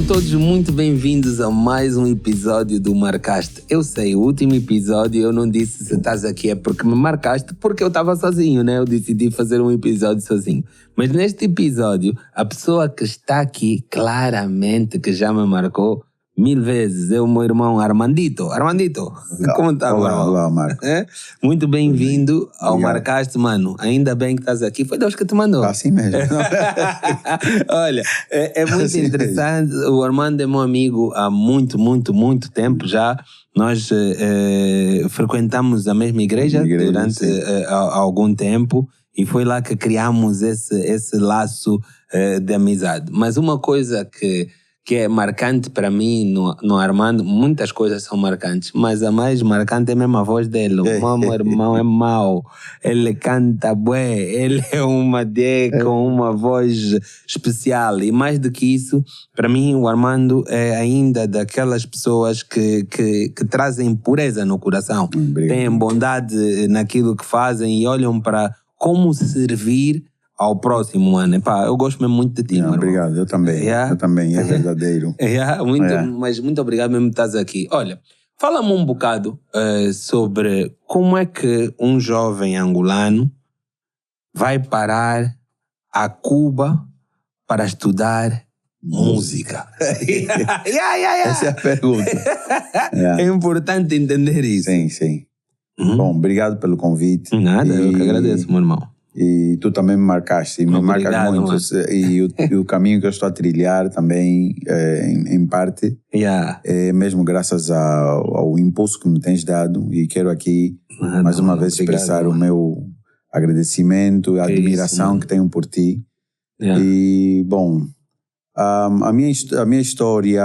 todos muito bem-vindos a mais um episódio do Marcaste. Eu sei, o último episódio eu não disse se estás aqui é porque me marcaste, porque eu estava sozinho, né? Eu decidi fazer um episódio sozinho. Mas neste episódio, a pessoa que está aqui, claramente que já me marcou 1000 vezes, é o meu irmão Armandito. Armandito, como está, meu irmão? Olá, Marco. Muito bem-vindo ao Marcaste, mano. Ainda bem que estás aqui. Foi Deus que te mandou. Assim mesmo. Olha, é muito assim interessante. Mesmo. O Armando é meu amigo há muito tempo já. Nós frequentamos a mesma igreja durante algum tempo e foi lá que criamos esse laço de amizade. Mas uma coisa que é marcante para mim no Armando, muitas coisas são marcantes, mas a mais marcante é mesmo a voz dele. O meu irmão é mau, ele canta bué, ele é uma com uma voz especial. E mais do que isso, para mim o Armando é ainda daquelas pessoas que trazem pureza no coração. Têm bondade naquilo que fazem e olham para como servir ao próximo, mano. Epá, eu gosto mesmo muito de ti, mano. Obrigado, eu também. Eu também, é verdadeiro. Mas muito obrigado mesmo por estás aqui. Olha, fala-me um bocado sobre como é que um jovem angolano vai parar a Cuba para estudar música. Essa é a pergunta. É importante entender isso. Sim. Bom, obrigado pelo convite. Nada, eu que agradeço, meu irmão. E tu também me marcaste, me marcas muito. E o caminho que eu estou a trilhar também, em parte, é mesmo graças ao impulso que me tens dado. E quero aqui, mais uma vez, expressar o meu agradecimento e a admiração que tenho por ti. E, bom, a minha história,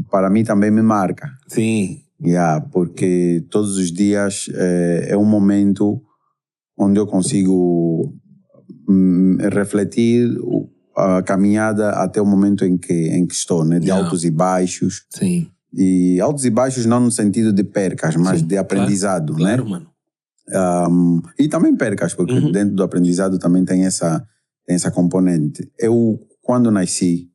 para mim, também me marca. Sim. Porque todos os dias é um momento onde eu consigo refletir a caminhada até o momento em que estou, né? De altos e baixos. Sim. E altos e baixos não no sentido de percas, mas de aprendizado, claro, né? Mano. E também percas, porque dentro do aprendizado também tem essa componente. Eu, quando nasci,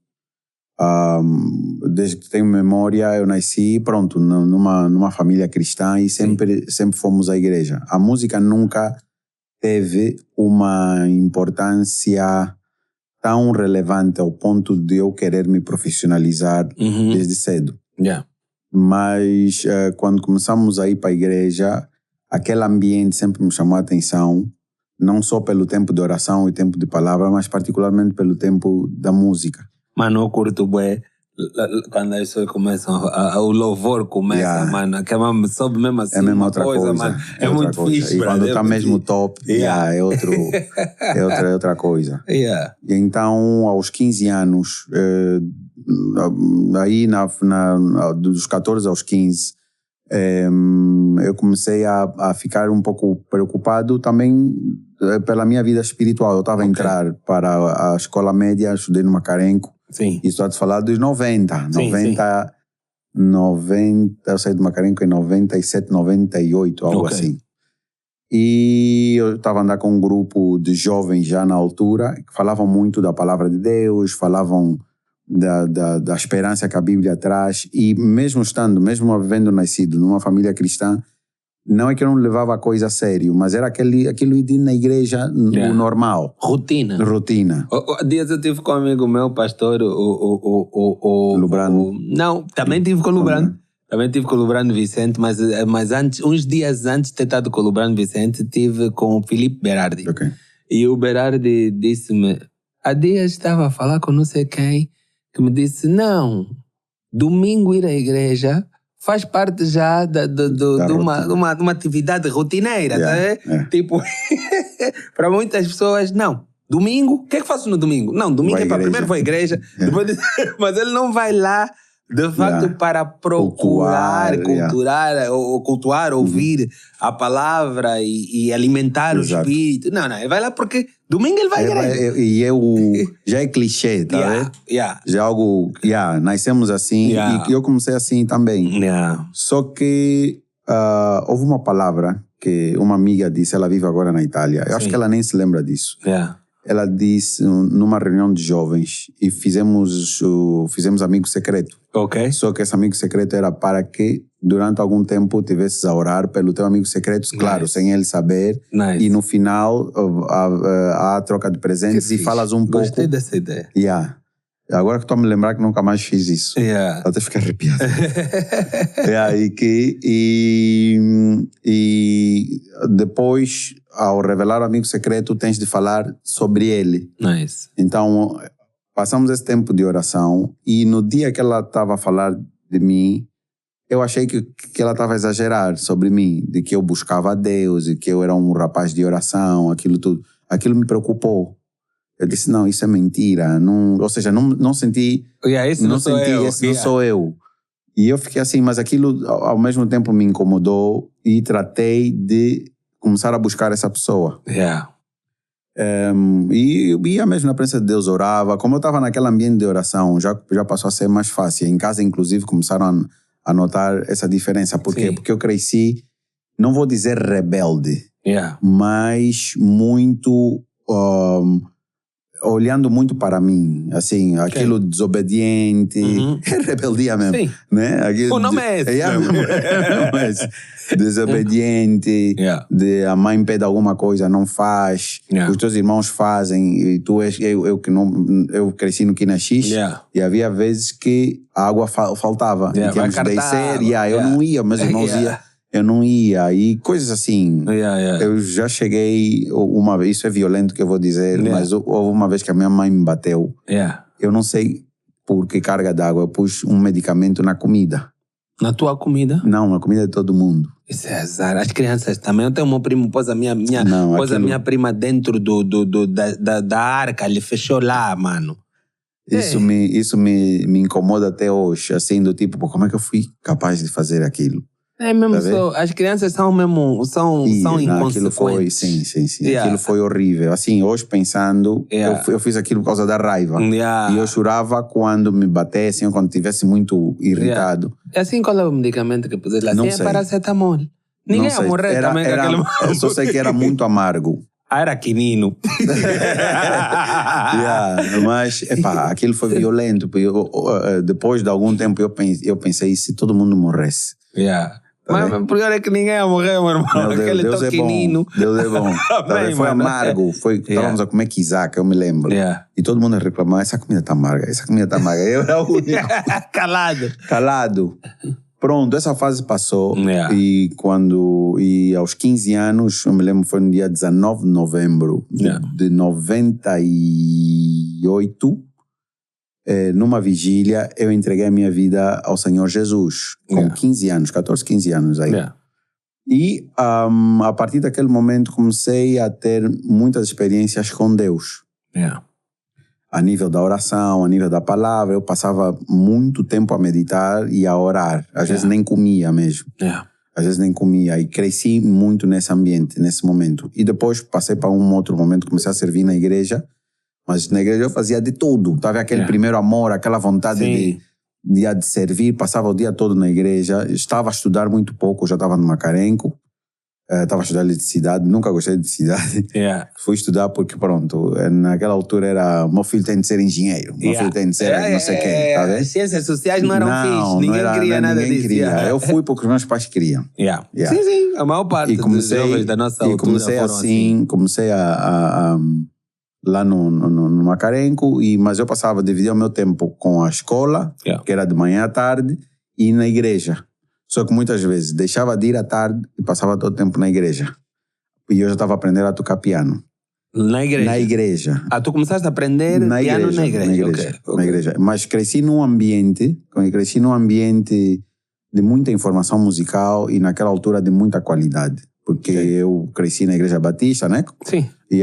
desde que tenho memória, eu nasci, pronto, numa família cristã e sempre fomos à igreja. A música nunca teve uma importância tão relevante ao ponto de eu querer me profissionalizar desde cedo. Mas quando começamos a ir para a igreja, aquele ambiente sempre me chamou a atenção, não só pelo tempo de oração e tempo de palavra, mas particularmente pelo tempo da música. Mano, eu curto bué quando as pessoas começam, o louvor começa, mano, que sobe mesmo assim. É mesmo outra coisa, mano. É muito fixe, e quando está mesmo top, é outra coisa. E então, aos 15 anos, aí dos 14 aos 15, eu comecei a ficar um pouco preocupado também pela minha vida espiritual. Eu estava a entrar para a escola média, estudei no Macarenco. Sim. Isso estou a te falar dos 90. Sim. 90, eu saí do Macarenco em 97, 98, algo assim. E eu estava a andar com um grupo de jovens já na altura, que falavam muito da palavra de Deus, falavam da esperança que a Bíblia traz. E mesmo havendo nascido numa família cristã, não é que eu não levava a coisa a sério, mas era aquilo de ir na igreja, o normal. Rotina. Dias eu tive com um amigo meu, pastor, o Lubrano. Não, também tive com o Lubrano. Também tive com o Lubrano Vicente, mas antes, uns dias antes de ter estado com o Lubrano Vicente, tive com o Filipe Berardi. E o Berardi disse-me, há dias estava a falar com não sei quem, que me disse, não, domingo ir à igreja faz parte já de uma atividade rotineira, Tipo, para muitas pessoas, não. Domingo, o que é que faço no domingo? Não, domingo primeiro vou à igreja, depois, mas ele não vai lá, de facto, para procurar, cultuar, ouvir a palavra e alimentar o espírito. Não, ele vai lá porque domingo ele vai à igreja. Já é clichê, tá vendo? Já é algo, nascemos assim e eu comecei assim também. Só que houve uma palavra que uma amiga disse, ela vive agora na Itália, eu acho que ela nem se lembra disso. ela disse numa reunião de jovens e fizemos amigo secreto. Ok. Só que esse amigo secreto era para que durante algum tempo tivesses a orar pelo teu amigo secreto, claro, sem ele saber. Nice. E no final há a troca de presentes e falas um pouco. Gostei dessa ideia. Yeah. Agora que estou a me lembrar que nunca mais fiz isso. Yeah. Até ficar arrepiado. E depois, ao revelar o amigo secreto, tens de falar sobre ele. Nice. Então, passamos esse tempo de oração e no dia que ela estava a falar de mim, eu achei que ela estava a exagerar sobre mim, de que eu buscava a Deus e que eu era um rapaz de oração, aquilo tudo. Aquilo me preocupou. Eu disse, não, isso é mentira. Não, ou seja, não senti... Esse não sou eu. Esse não sou eu. E eu fiquei assim, mas aquilo ao mesmo tempo me incomodou e tratei de começar a buscar essa pessoa. Yeah. E eu ia mesmo na presença de Deus, orava. Como eu estava naquele ambiente de oração, já passou a ser mais fácil. Em casa, inclusive, começaram a notar essa diferença. Por quê? Porque eu cresci, não vou dizer rebelde, mas muito... olhando muito para mim, assim, aquilo desobediente, é rebeldia mesmo, sim. Né? O nome é esse. Desobediente, de a mãe pede alguma coisa, não faz, os teus irmãos fazem, e tu és, eu cresci no Quinaxis, e havia vezes que a água faltava, e tínhamos de descer, eu não ia, meus irmãos iam. Eu não ia, e coisas assim. Eu já cheguei uma vez, isso é violento que eu vou dizer, mas houve uma vez que a minha mãe me bateu. Eu não sei por que carga d'água, eu pus um medicamento na comida. Na tua comida? Não, na comida de todo mundo. Isso é azar. As crianças também. Eu tenho um primo, pôs a minha prima dentro da arca, ele fechou lá, mano. Isso me incomoda até hoje, assim, do tipo, como é que eu fui capaz de fazer aquilo? É mesmo, as crianças são inconsequentes. Aquilo foi, sim. Aquilo foi horrível. Assim, hoje pensando, eu fiz aquilo por causa da raiva. E eu chorava quando me batessem ou quando estivesse muito irritado. Assim, qual é o medicamento que puseste lá? Não sei. É paracetamol. Ninguém ia morrer também com aquele... Eu só sei que era muito amargo. Era quinino. Mas, aquilo foi violento. Depois de algum tempo, eu pensei, e se todo mundo morresse? Mas o pior é que ninguém ia morrer, meu irmão. Aquele Deus toquinino. Deus é bom. Foi amargo. Estávamos a comer quizaca, eu me lembro. E todo mundo reclamava, essa comida está amarga, Eu era o único. Calado. Pronto, essa fase passou. E aos 15 anos, eu me lembro, foi no dia 19 de novembro de 98, numa vigília, eu entreguei a minha vida ao Senhor Jesus, com 15 anos, 14, 15 anos aí. E a partir daquele momento comecei a ter muitas experiências com Deus. A nível da oração, a nível da palavra, eu passava muito tempo a meditar e a orar. Às vezes nem comia mesmo. Às vezes nem comia. E cresci muito nesse ambiente, nesse momento. E depois passei para um outro momento, comecei a servir na igreja. Mas na igreja eu fazia de tudo. Estava aquele primeiro amor, aquela vontade de servir. Passava o dia todo na igreja. Estava a estudar muito pouco, eu já estava no Macarenco. Estava a estudar eletricidade, nunca gostei de eletricidade. Fui estudar porque, pronto, naquela altura era, meu filho tem de ser engenheiro, meu filho tem de ser não sei quem, tá vendo? Ciências sociais não eram fixe, ninguém queria nada disso. Eu fui porque os meus pais queriam. Sim, a maior parte dos jovens da nossa altura comecei comecei lá no Macarenco, mas eu dividia o meu tempo com a escola, que era de manhã à tarde, e na igreja. Só que muitas vezes deixava de ir à tarde e passava todo o tempo na igreja. E eu já estava aprendendo a tocar piano. Na igreja? Na igreja. Tu começaste a aprender piano na igreja? Na igreja. Mas cresci num ambiente de muita informação musical e naquela altura de muita qualidade. Porque eu cresci na Igreja Batista, né? Sim. E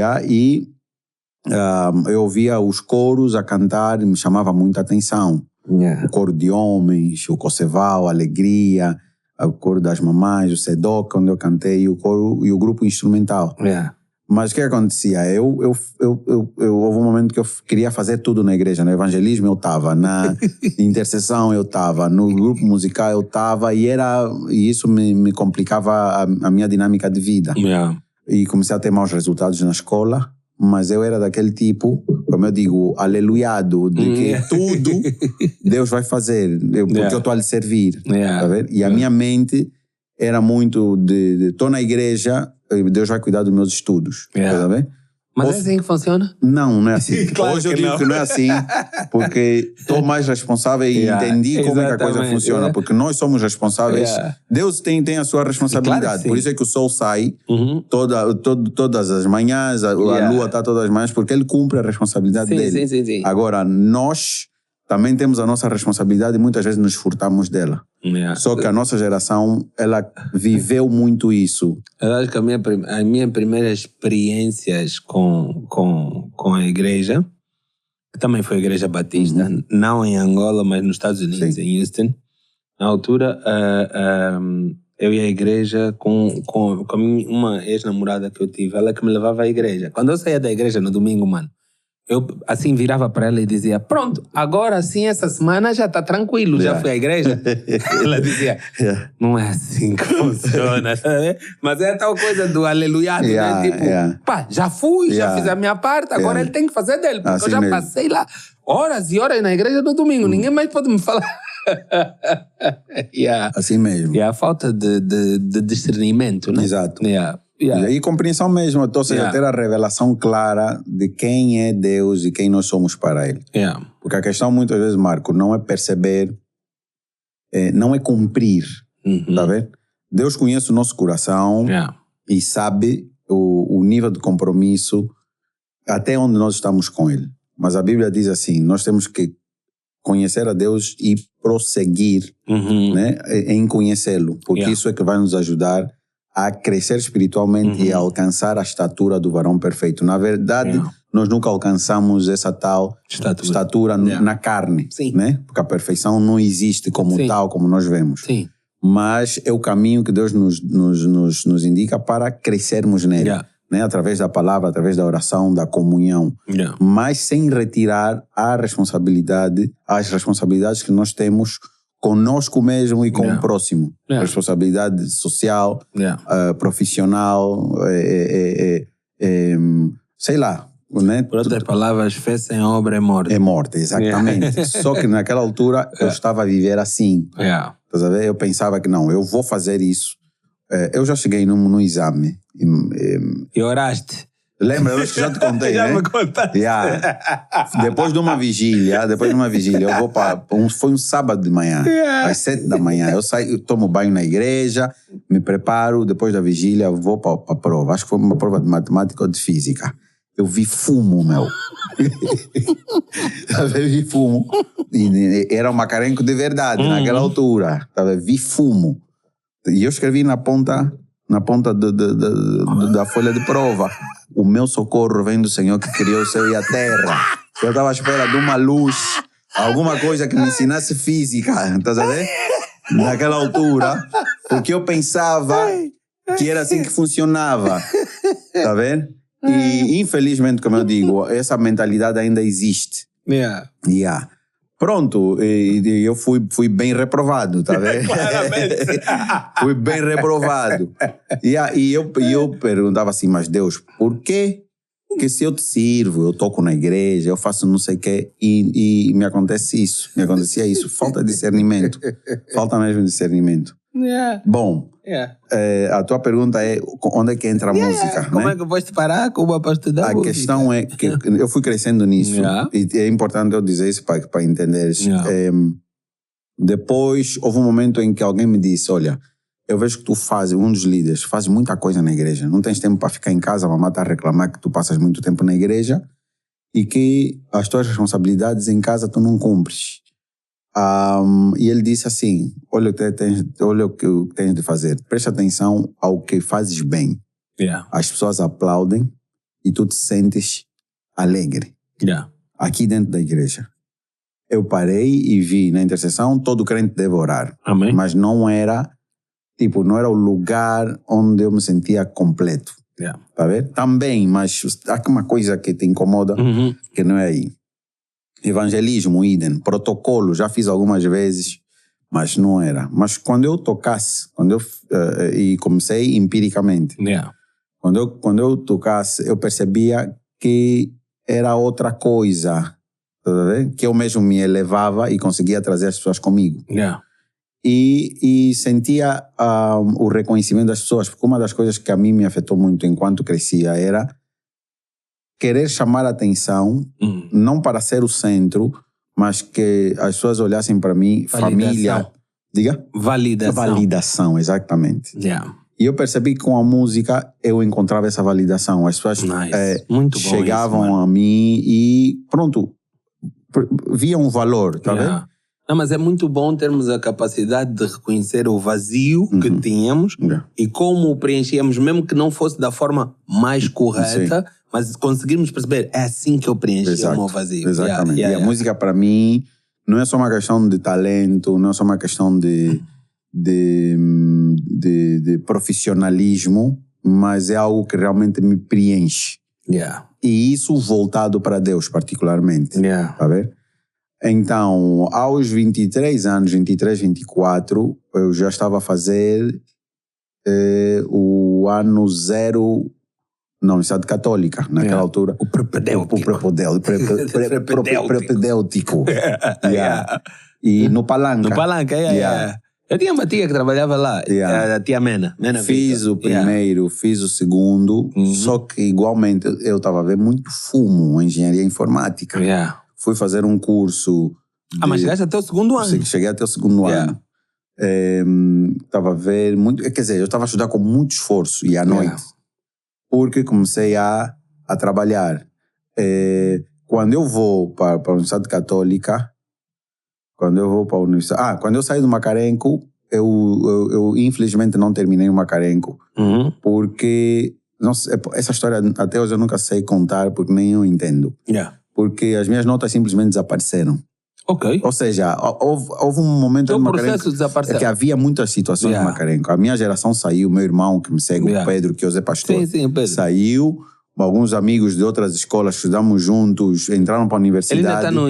eu ouvia os coros a cantar e me chamava muita atenção. O coro de homens, o Coceval, a Alegria, o coro das mamães, o Sedoc, onde eu cantei, o coro e o grupo instrumental. Mas o que acontecia? Houve um momento que eu queria fazer tudo na igreja. No evangelismo eu estava, na intercessão eu estava, no grupo musical eu estava, e isso me complicava a minha dinâmica de vida. E comecei a ter maus resultados na escola. mas eu era daquele tipo, como eu digo, aleluiado, de que tudo Deus vai fazer, porque eu estou a lhe servir. Tá vendo? E a minha mente era muito de estou na igreja, Deus vai cuidar dos meus estudos. Tá vendo? Mas é assim que funciona? Não é assim. Claro Hoje eu que digo não. que não é assim, porque estou mais responsável e entendi como é que a coisa funciona, porque nós somos responsáveis. Deus tem a sua responsabilidade, Claro, por isso é que o sol sai todas as manhãs, a lua está todas as manhãs, porque ele cumpre a responsabilidade dele. Sim. Agora, nós também temos a nossa responsabilidade e muitas vezes nos furtamos dela. Só que a nossa geração, ela viveu muito isso. Eu acho que as minhas primeiras experiências com a igreja, que também foi a igreja batista, não em Angola, mas nos Estados Unidos, em Houston. Na altura, eu ia à igreja com uma ex-namorada que eu tive, ela que me levava à igreja. Quando eu saía da igreja no domingo, mano, eu assim virava para ela e dizia, pronto, agora sim essa semana já está tranquilo, já fui à igreja. Ela dizia, não é assim que funciona, sabe? Mas é tal coisa do aleluiado, né? Tipo, pá, já fui, já fiz a minha parte, agora ele tem que fazer dele, porque assim eu já mesmo. Passei lá horas e horas na igreja no domingo, ninguém mais pode me falar. Assim mesmo. E a falta de discernimento, né? Exato. E compreensão mesmo, ou seja, ter a revelação clara de quem é Deus e quem nós somos para Ele. Porque a questão muitas vezes, Marco, não é perceber, não é cumprir, tá vendo? Deus conhece o nosso coração e sabe o nível de compromisso até onde nós estamos com Ele. Mas a Bíblia diz assim, nós temos que conhecer a Deus e prosseguir né, em conhecê-lo, porque isso é que vai nos ajudar a crescer espiritualmente e a alcançar a estatura do varão perfeito. Na verdade, nós nunca alcançamos essa tal estatura na carne, né? Porque a perfeição não existe como tal, como nós vemos. Mas é o caminho que Deus nos indica para crescermos nele. Né? Através da palavra, através da oração, da comunhão. Mas sem retirar as responsabilidades que nós temos conosco mesmo e com o próximo. Responsabilidade social, profissional, sei lá. Né? Por outras palavras, fé sem obra é morte. É morte, exatamente. Só que naquela altura eu estava a viver assim. Eu pensava que não, eu vou fazer isso. Eu já cheguei num exame. E oraste? Lembra? Eu acho que já te contei, já né? me contaste. Depois de uma vigília, eu vou para... Foi um sábado de manhã, às 7 da manhã. Eu saio, eu tomo banho na igreja, me preparo, depois da vigília eu vou para a prova. Acho que foi uma prova de matemática ou de física. Eu vi fumo, meu. Eu vi fumo. E era um macarenco de verdade, naquela altura. Vi fumo. E eu escrevi na ponta da folha de prova. O meu socorro vem do Senhor que criou o céu e a terra. Eu estava à espera de uma luz, alguma coisa que me ensinasse física, estás a ver? Naquela altura, porque eu pensava que era assim que funcionava, tá vendo? E infelizmente, como eu digo, essa mentalidade ainda existe. Pronto, eu fui bem reprovado, tá vendo? Claramente. Fui bem reprovado. E eu perguntava assim, mas Deus, por quê? Porque se eu te sirvo, eu toco na igreja, eu faço não sei o quê, e me acontecia isso. Falta discernimento. Falta mesmo discernimento. Bom, a tua pergunta é onde é que entra a música? Como né? é que eu vou te parar? Como eu posso te dar a música? questão é que eu fui crescendo nisso e é importante eu dizer isso para entenderes. Depois houve um momento em que alguém me disse, olha, eu vejo que tu fazes, um dos líderes, fazes muita coisa na igreja, não tens tempo para ficar em casa, a mamãe está a reclamar que tu passas muito tempo na igreja e que as tuas responsabilidades em casa tu não cumpres. E ele disse assim, olha o que tens de fazer, presta atenção ao que fazes bem. As pessoas aplaudem e tu te sentes alegre aqui dentro da igreja. Eu parei e vi na intercessão todo crente deve orar. Amém. Mas não era o lugar onde eu me sentia completo. Tá vendo? Também, mas há uma coisa que te incomoda que não é aí. Evangelismo, idem, protocolo, já fiz algumas vezes, mas não era. Mas quando eu tocasse, e comecei empiricamente, quando eu tocasse, eu percebia que era outra coisa, tá vendo? Que eu mesmo me elevava e conseguia trazer as pessoas comigo. E sentia o reconhecimento das pessoas, porque uma das coisas que a mim me afetou muito enquanto crescia era querer chamar a atenção, não para ser o centro, mas que as pessoas olhassem para mim, família... Diga? Validação, exatamente. E eu percebi que com a música eu encontrava essa validação. As pessoas chegavam isso, a mim e pronto, viam um valor, tá vendo? Não, mas é muito bom termos a capacidade de reconhecer o vazio que tínhamos e como o preenchíamos, mesmo que não fosse da forma mais correta, mas conseguirmos perceber, é assim que eu preenchi o meu vazio. Exatamente. E a música, para mim, não é só uma questão de talento, não é só uma questão de profissionalismo, mas é algo que realmente me preenche. E isso voltado para Deus, particularmente. Tá vendo? Então, aos 23 anos, 23, 24, eu já estava a fazer o ano zero na Universidade Católica, naquela altura. O propedêutico. Propedêutico. E no Palanca. No Palanca, Eu tinha uma tia que trabalhava lá, a tia Mena. Fiz o primeiro, fiz o segundo, só que igualmente eu estava a ver muito fumo em engenharia informática. Fui fazer um curso... mas chegaste até o segundo ano? Cheguei até o segundo ano. Estava a ver muito... Quer dizer, eu estava a estudar com muito esforço e à noite. Porque comecei a trabalhar. Quando eu vou para a Universidade Católica... Quando eu saí do Macarenco, eu infelizmente não terminei o Macarenco. Porque... Não sei, essa história até hoje eu nunca sei contar, porque nem eu entendo. Porque as minhas notas simplesmente desapareceram. Ou seja, houve um momento no Macarenco que havia muitas situações no Macarenco. A minha geração saiu, meu irmão que me segue, o Pedro, que hoje é pastor, saiu. Alguns amigos de outras escolas, estudamos juntos, entraram para a universidade. Ele ainda está no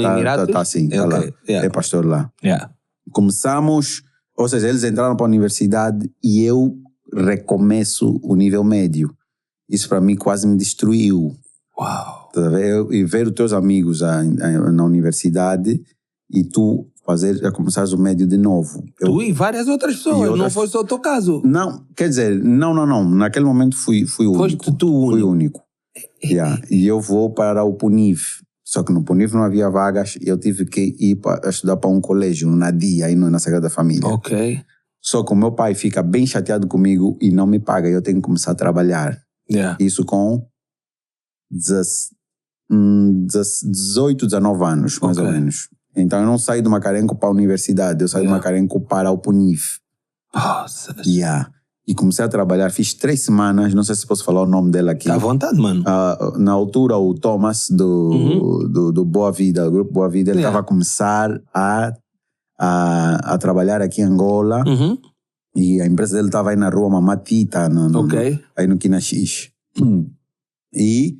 Emirados? Sim, está lá. É pastor lá. Começamos, ou seja, eles entraram para a universidade e eu recomeço o nível médio. Isso para mim quase me destruiu. E ver os teus amigos na universidade e tu já começares o médio de novo. Tu e várias outras pessoas, não foi só o teu caso. Não, quer dizer, não. Naquele momento fui o único. Foste tu o único. Fui o único. E eu vou para o Punif. Só que no Punif não havia vagas e eu tive que ir estudar para um colégio, no Nadia, aí na Sagrada Família. Só que o meu pai fica bem chateado comigo e não me paga. E eu tenho que começar a trabalhar. Isso com 18, 19 anos, mais ou menos. Então eu não saí do Macarenco para a universidade, eu saí do Macarenco para o Punif. E comecei a trabalhar, fiz 3 semanas, não sei se posso falar o nome dela aqui. Tá à vontade, mano. Na altura, o Thomas, do Boa Vida, do Grupo Boa Vida, ele estava a começar a trabalhar aqui em Angola. E a empresa dele estava aí na rua Mamatita, aí no Quinaxix. E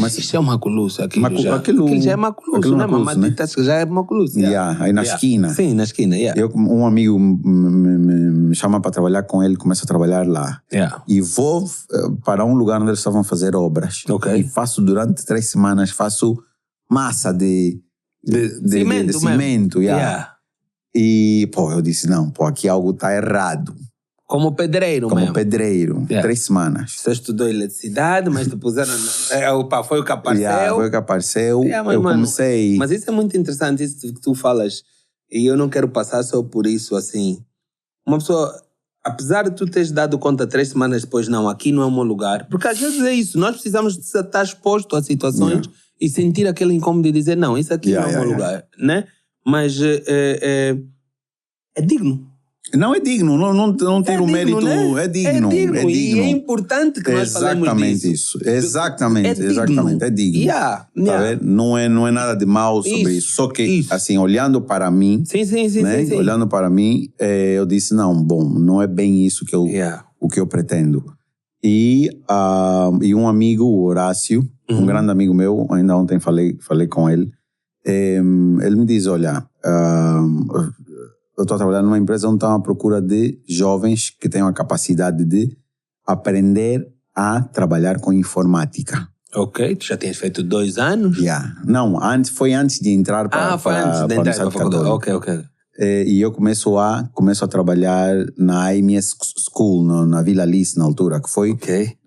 Isso é uma Maculusa aqui. Aquilo já é Maculusa, né? Mamatita já é Maculusa. Aí na esquina. Sim, na esquina, Um amigo me chama para trabalhar com ele, começo a trabalhar lá. E vou para um lugar onde eles estavam a fazer obras. E faço durante 3 semanas, faço massa de cimento. E, eu disse, não, aqui algo está errado. Como pedreiro mesmo. Como pedreiro, 3 semanas. Você estudou eletricidade, mas te puseram... foi o que apareceu. Foi o que apareceu. Eu comecei... Mas isso é muito interessante, isso que tu falas. E eu não quero passar só por isso, assim. Uma pessoa, apesar de tu teres dado conta 3 semanas depois, não, aqui não é o meu lugar. Porque às vezes é isso. Nós precisamos de estar exposto a situações e sentir aquele incômodo de dizer, não, isso aqui não é o meu lugar. Né? Mas é digno. Não é digno, não tem o mérito, né? É digno. E é importante que nós falemos disso. Exatamente. É digno. Tá vendo? Não é nada de mal sobre isso. Só que, assim, olhando para mim, olhando para mim, eu disse, não é bem isso que o que eu pretendo. E um amigo, o Horácio, um grande amigo meu, ainda ontem falei com ele, ele me diz, olha... eu estou trabalhando numa empresa onde está à procura de jovens que tenham a capacidade de aprender a trabalhar com informática. Ok, tu já tinhas feito 2 anos? Não, foi antes de entrar para foi antes de entrar para a faculdade. Ok. E eu começo a trabalhar na AMS School, na Vila Alice, na altura, que foi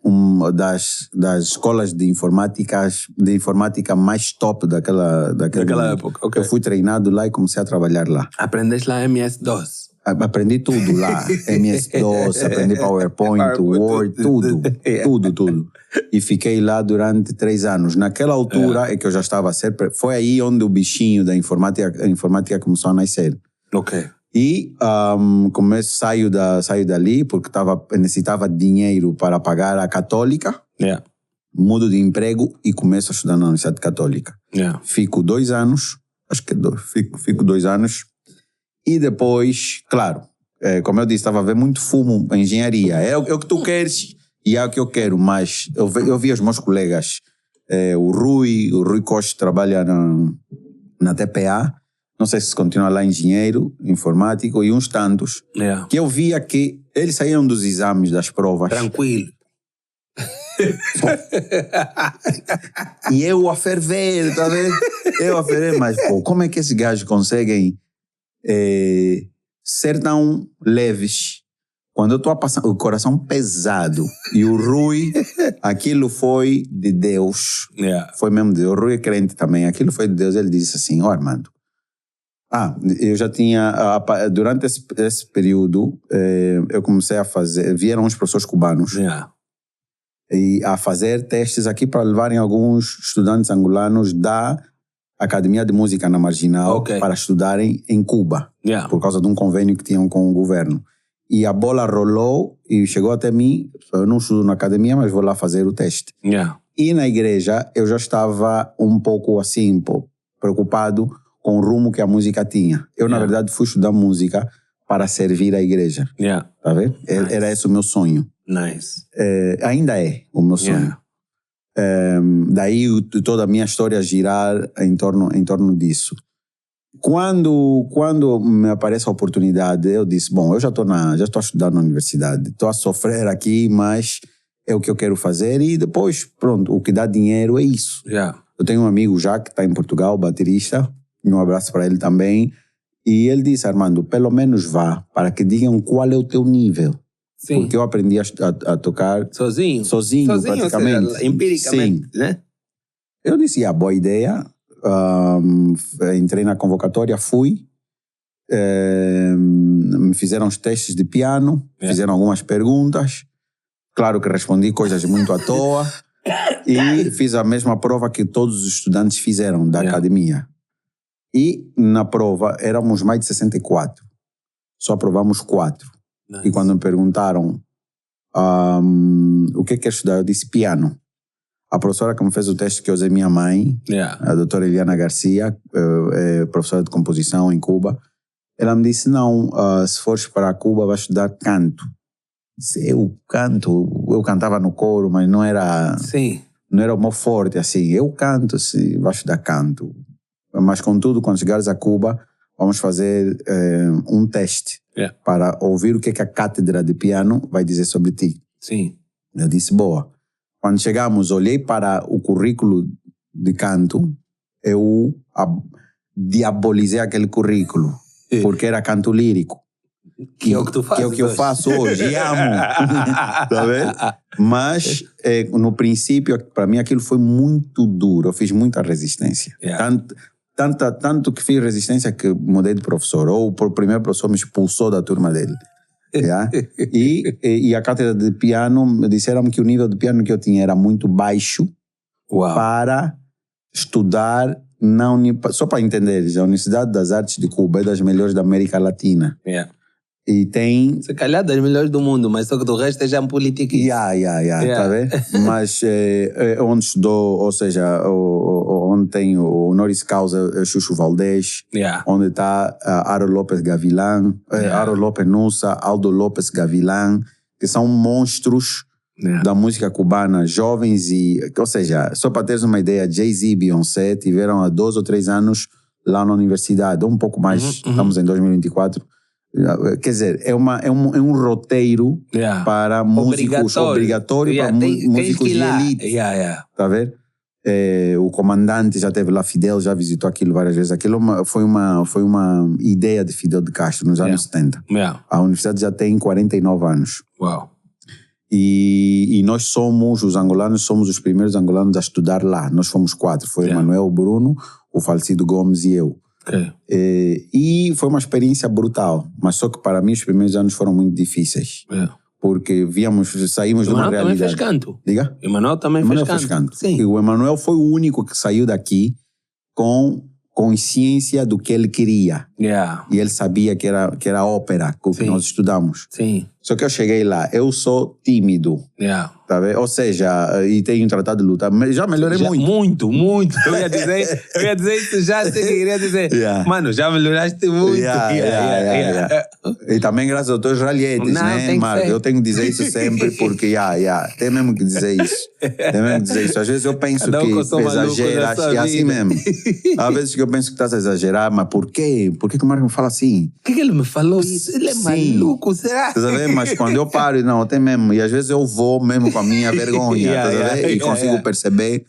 uma das escolas de informática mais top daquela época. Eu fui treinado lá e comecei a trabalhar lá. Aprendeste lá MS-DOS? Aprendi tudo lá. MS-DOS, aprendi PowerPoint, Word, tudo. Tudo. E fiquei lá durante 3 anos. Naquela altura é que eu já estava a ser... Foi aí onde o bichinho da informática começou a nascer. Ok. E saio dali porque necessitava dinheiro para pagar a Católica. Mudo de emprego e começo a estudar na Universidade Católica. Fico 2 anos, fico 2 anos. E depois, claro, como eu disse, estava a ver muito fumo em engenharia. É o que tu queres e é o que eu quero, mas eu vi os meus colegas, o Rui Costa trabalha na TPA, não sei se continua lá engenheiro, informático, e uns tantos, que eu via que eles saíam dos exames, das provas. Tranquilo. E eu a ferver, tá vendo? Mas pô, como é que esses gajos conseguem ser tão leves? Quando eu estou a passar o coração pesado, e o Rui, aquilo foi de Deus. Foi mesmo de Deus. O Rui é crente também, aquilo foi de Deus. Ele disse assim: ó, Armando, eu já tinha, durante esse período, eu comecei a fazer, vieram uns professores cubanos e a fazer testes aqui para levarem alguns estudantes angolanos da Academia de Música na Marginal para estudarem em Cuba, por causa de um convênio que tinham com o governo. E a bola rolou e chegou até mim. Eu não estudo na academia, mas vou lá fazer o teste. E na igreja eu já estava um pouco assim, preocupado com o rumo que a música tinha. Eu, na verdade, fui estudar música para servir a igreja. Tá vendo? Nice. Era esse o meu sonho. Nice. Ainda é o meu sonho. Daí toda a minha história girar em torno disso. Quando me aparece a oportunidade, eu disse, bom, eu já estou a estudar na universidade, estou a sofrer aqui, mas é o que eu quero fazer e depois, pronto, o que dá dinheiro é isso. Eu tenho um amigo já que está em Portugal, baterista, um abraço para ele também, e ele disse, Armando, pelo menos vá, para que digam qual é o teu nível. Sim. Porque eu aprendi a tocar sozinho praticamente. Ou seja, empiricamente, sim. Né? Eu disse, boa ideia. Entrei na convocatória, fui. Me fizeram os testes de piano, fizeram algumas perguntas. Claro que respondi coisas muito à toa. E fiz a mesma prova que todos os estudantes fizeram da academia. E na prova éramos mais de 64. Só aprovamos 4. Nice. E quando me perguntaram o que quer estudar, eu disse piano. A professora que me fez o teste, que hoje é minha mãe, a doutora Eliana Garcia, professora de composição em Cuba, ela me disse, não, se fores para Cuba vais estudar canto. Eu cantava no coro, mas não era o meu forte, assim, eu canto, se vais estudar canto. Mas contudo, quando chegares a Cuba, vamos fazer um teste para ouvir o que a cátedra de piano vai dizer sobre ti. Sim. Eu disse, boa. Quando chegamos, olhei para o currículo de canto, eu diabolizei aquele currículo, porque era canto lírico. Que é o que tu fazes. Que é o que eu faço hoje, amo. Tá vendo? Mas, no princípio, para mim aquilo foi muito duro, eu fiz muita resistência. Tanto que fiz resistência que mudei de professor, ou o primeiro professor me expulsou da turma dele. E a cátedra de piano, me disseram que o nível de piano que eu tinha era muito baixo para estudar só para entender, a Universidade das Artes de Cuba é das melhores da América Latina. E tem... Se calhar das melhores do mundo, mas só que do resto é já política. Tá vendo? Mas onde estudou, ou seja, onde tem o honoris causa Chucho Valdés, onde está Aro Lopes Gavilán, Aro Lopes Nussa, Aldo Lopes Gavilán, que são monstros da música cubana, jovens ou seja, só para teres uma ideia, Jay-Z e Beyoncé tiveram há 2 ou 3 anos lá na universidade, um pouco mais, estamos em 2024, Quer dizer, é um roteiro para músicos obrigatório para músicos de elite. Tá a ver? O comandante já esteve lá, Fidel já visitou aquilo várias vezes. Aquilo foi uma ideia de Fidel de Castro nos anos 70. A universidade já tem 49 anos. Uau. E nós os angolanos somos os primeiros angolanos a estudar lá. Nós fomos 4. Foi o Manuel, o Bruno, o falecido Gomes e eu. Okay. E foi uma experiência brutal. Mas só que para mim os primeiros anos foram muito difíceis. Porque saímos de uma realidade. Emanuel também fez canto. Diga? Emanuel também fez canto. Sim. E o Emanuel foi o único que saiu daqui com consciência do que ele queria. E ele sabia que era ópera, que nós estudamos. Sim. Só que eu cheguei lá, eu sou tímido. Tá vendo? Ou seja, e tenho tratado de lutar, mas já melhorei muito. Muito. Eu ia dizer isso já, sei que queria dizer. Mano, já melhoraste muito. E também graças aos teus ralhetes, né, Marco? Eu tenho que dizer isso sempre, porque tem mesmo que dizer isso. Às vezes eu penso que exageras, e é assim mesmo. Às vezes que eu penso que estás a exagerar, mas por quê? Por que o Marco me fala assim? Por que ele me falou isso? Ele é maluco, será? Tá vendo? Mas quando eu paro, não, até mesmo. E às vezes eu vou mesmo com a minha vergonha, e consigo perceber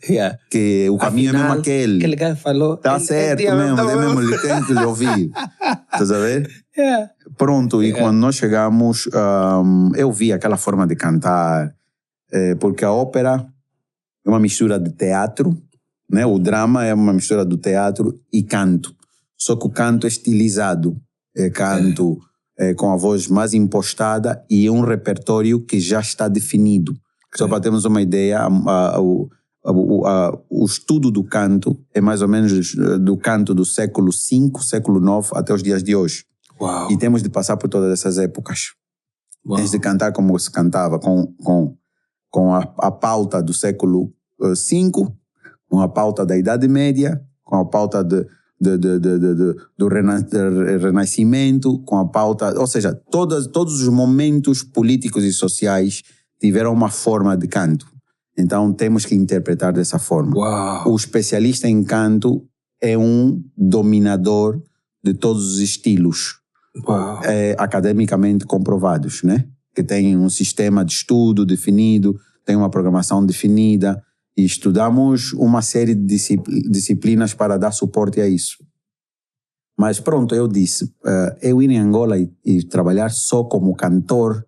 que o caminho é mesmo aquele. Aquele cara falou. Tá certo mesmo, ele tem que lhe ouvir. Tá vendo? Pronto, e quando nós chegamos, eu vi aquela forma de cantar, porque a ópera é uma mistura de teatro, né? O drama é uma mistura do teatro e canto. Só que o canto é estilizado, canto com a voz mais impostada e um repertório que já está definido. Só para termos uma ideia, o estudo do canto é mais ou menos do canto do século V, século IX até os dias de hoje. Uau. E temos de passar por todas essas épocas. Tens de cantar como se cantava, com a pauta do século V, com a pauta da Idade Média, com a pauta do Renascimento, com a pauta... Ou seja, todos os momentos políticos e sociais tiveram uma forma de canto. Então temos que interpretar dessa forma. Uau. O especialista em canto é um dominador de todos os estilos academicamente comprovados, né? Que tem um sistema de estudo definido, tem uma programação definida, e estudamos uma série de disciplinas para dar suporte a isso. Mas pronto, eu disse, eu ir em Angola e trabalhar só como cantor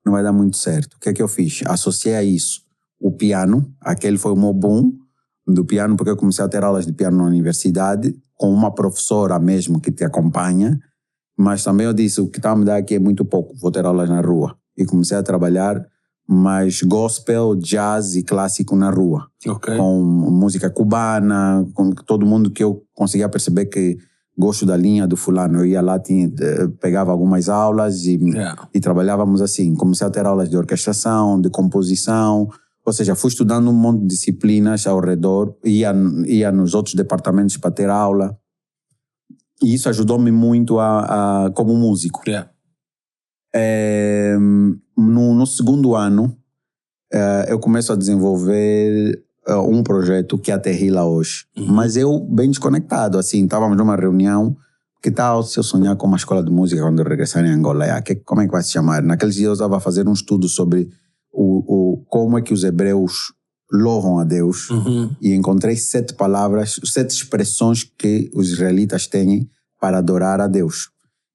não vai dar muito certo. O que é que eu fiz? Associei a isso o piano, aquele foi o meu boom do piano, porque eu comecei a ter aulas de piano na universidade, com uma professora mesmo que te acompanha, mas também eu disse, o que está a me dar aqui é muito pouco, vou ter aulas na rua. E comecei a trabalhar mais gospel, jazz e clássico na rua. Com música cubana, com todo mundo que eu conseguia perceber que gosto da linha do fulano. Eu ia lá, pegava algumas aulas e trabalhávamos assim. Comecei a ter aulas de orquestração, de composição, ou seja, fui estudando um monte de disciplinas ao redor, ia nos outros departamentos para ter aula. E isso ajudou-me muito como músico. No segundo ano, eu começo a desenvolver um projeto que é a Terrila hoje. Mas eu bem desconectado, assim, estávamos numa reunião, que tal se eu sonhar com uma escola de música quando eu regressar em Angola? Como é que vai se chamar? Naqueles dias eu estava a fazer um estudo sobre como é que os hebreus louvam a Deus, e encontrei 7 palavras, 7 expressões que os israelitas têm para adorar a Deus.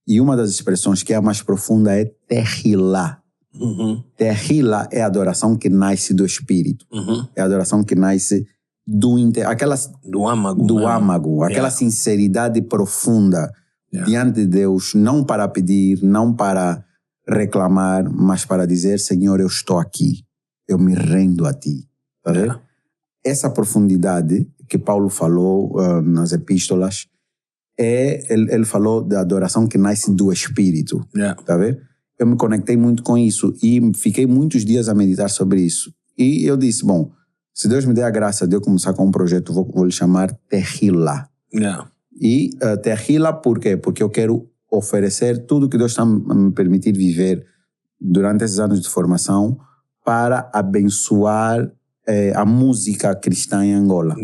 E uma das expressões que é a mais profunda é Terrila. Terrila é a adoração que nasce do Espírito. É a adoração que nasce do âmago. Aquela sinceridade profunda diante de Deus, não para pedir, não para reclamar, mas para dizer, Senhor, eu estou aqui, eu me rendo a Ti. Tá vendo? Essa profundidade que Paulo falou nas epístolas, ele falou da adoração que nasce do Espírito. Tá vendo? Eu me conectei muito com isso e fiquei muitos dias a meditar sobre isso. E eu disse, bom, se Deus me der a graça de eu começar com um projeto, vou lhe chamar Terrila. E Terrila por quê? Porque eu quero oferecer tudo que Deus está a me permitir viver durante esses anos de formação para abençoar a música cristã em Angola.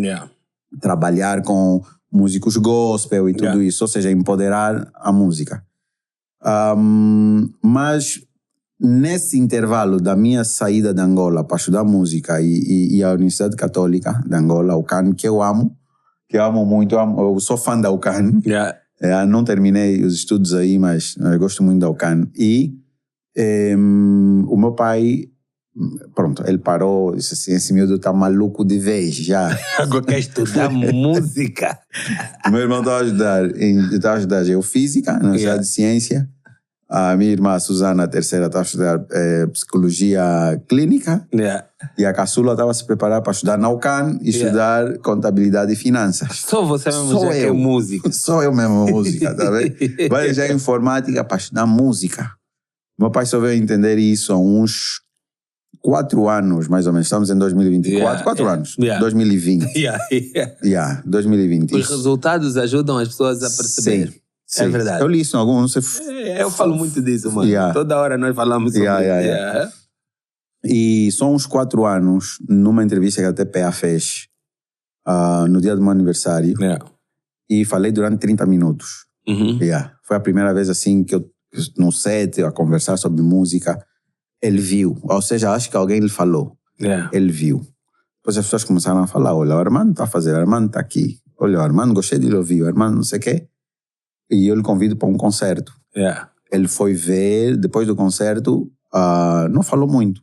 Trabalhar com músicos gospel e tudo isso, ou seja, empoderar a música. Mas nesse intervalo da minha saída de Angola para estudar música e a Universidade Católica de Angola, a UCAN, que eu amo muito, eu sou fã da UCAN. Não terminei os estudos aí, mas eu gosto muito da UCAN. E o meu pai, pronto, ele parou, disse assim, esse miúdo tá maluco de vez já. Agora quer estudar música. O meu irmão estava a estudar geofísica na Universidade de Ciência. A minha irmã, a Susana, a terceira, estava a estudar psicologia clínica. E a caçula estava a se preparar para estudar na UCAN e estudar contabilidade e finanças. Só você mesmo já que é música. Só eu mesmo música, tá vendo? Vai já informática para estudar música. Meu pai só veio entender isso há uns 4 anos, mais ou menos. Estamos em 2024, 4 anos. 2020. 2020. Os resultados ajudam as pessoas a perceber. Sim. É verdade. Eu li isso em algum, não sei. Eu falo muito disso, mano. Toda hora nós falamos sobre isso. E são uns 4 anos, numa entrevista que a TPA fez, no dia do meu aniversário, e falei durante 30 minutos. Foi a primeira vez assim que eu, no set, a conversar sobre música, ele viu. Ou seja, acho que alguém lhe falou. Ele viu. Depois as pessoas começaram a falar, olha, o Armando está a fazer, o Armando está aqui. Olha, o Armando, gostei de lhe ouvir, o Armando não sei o quê. E eu lhe convido para um concerto. Ele foi ver, depois do concerto, não falou muito.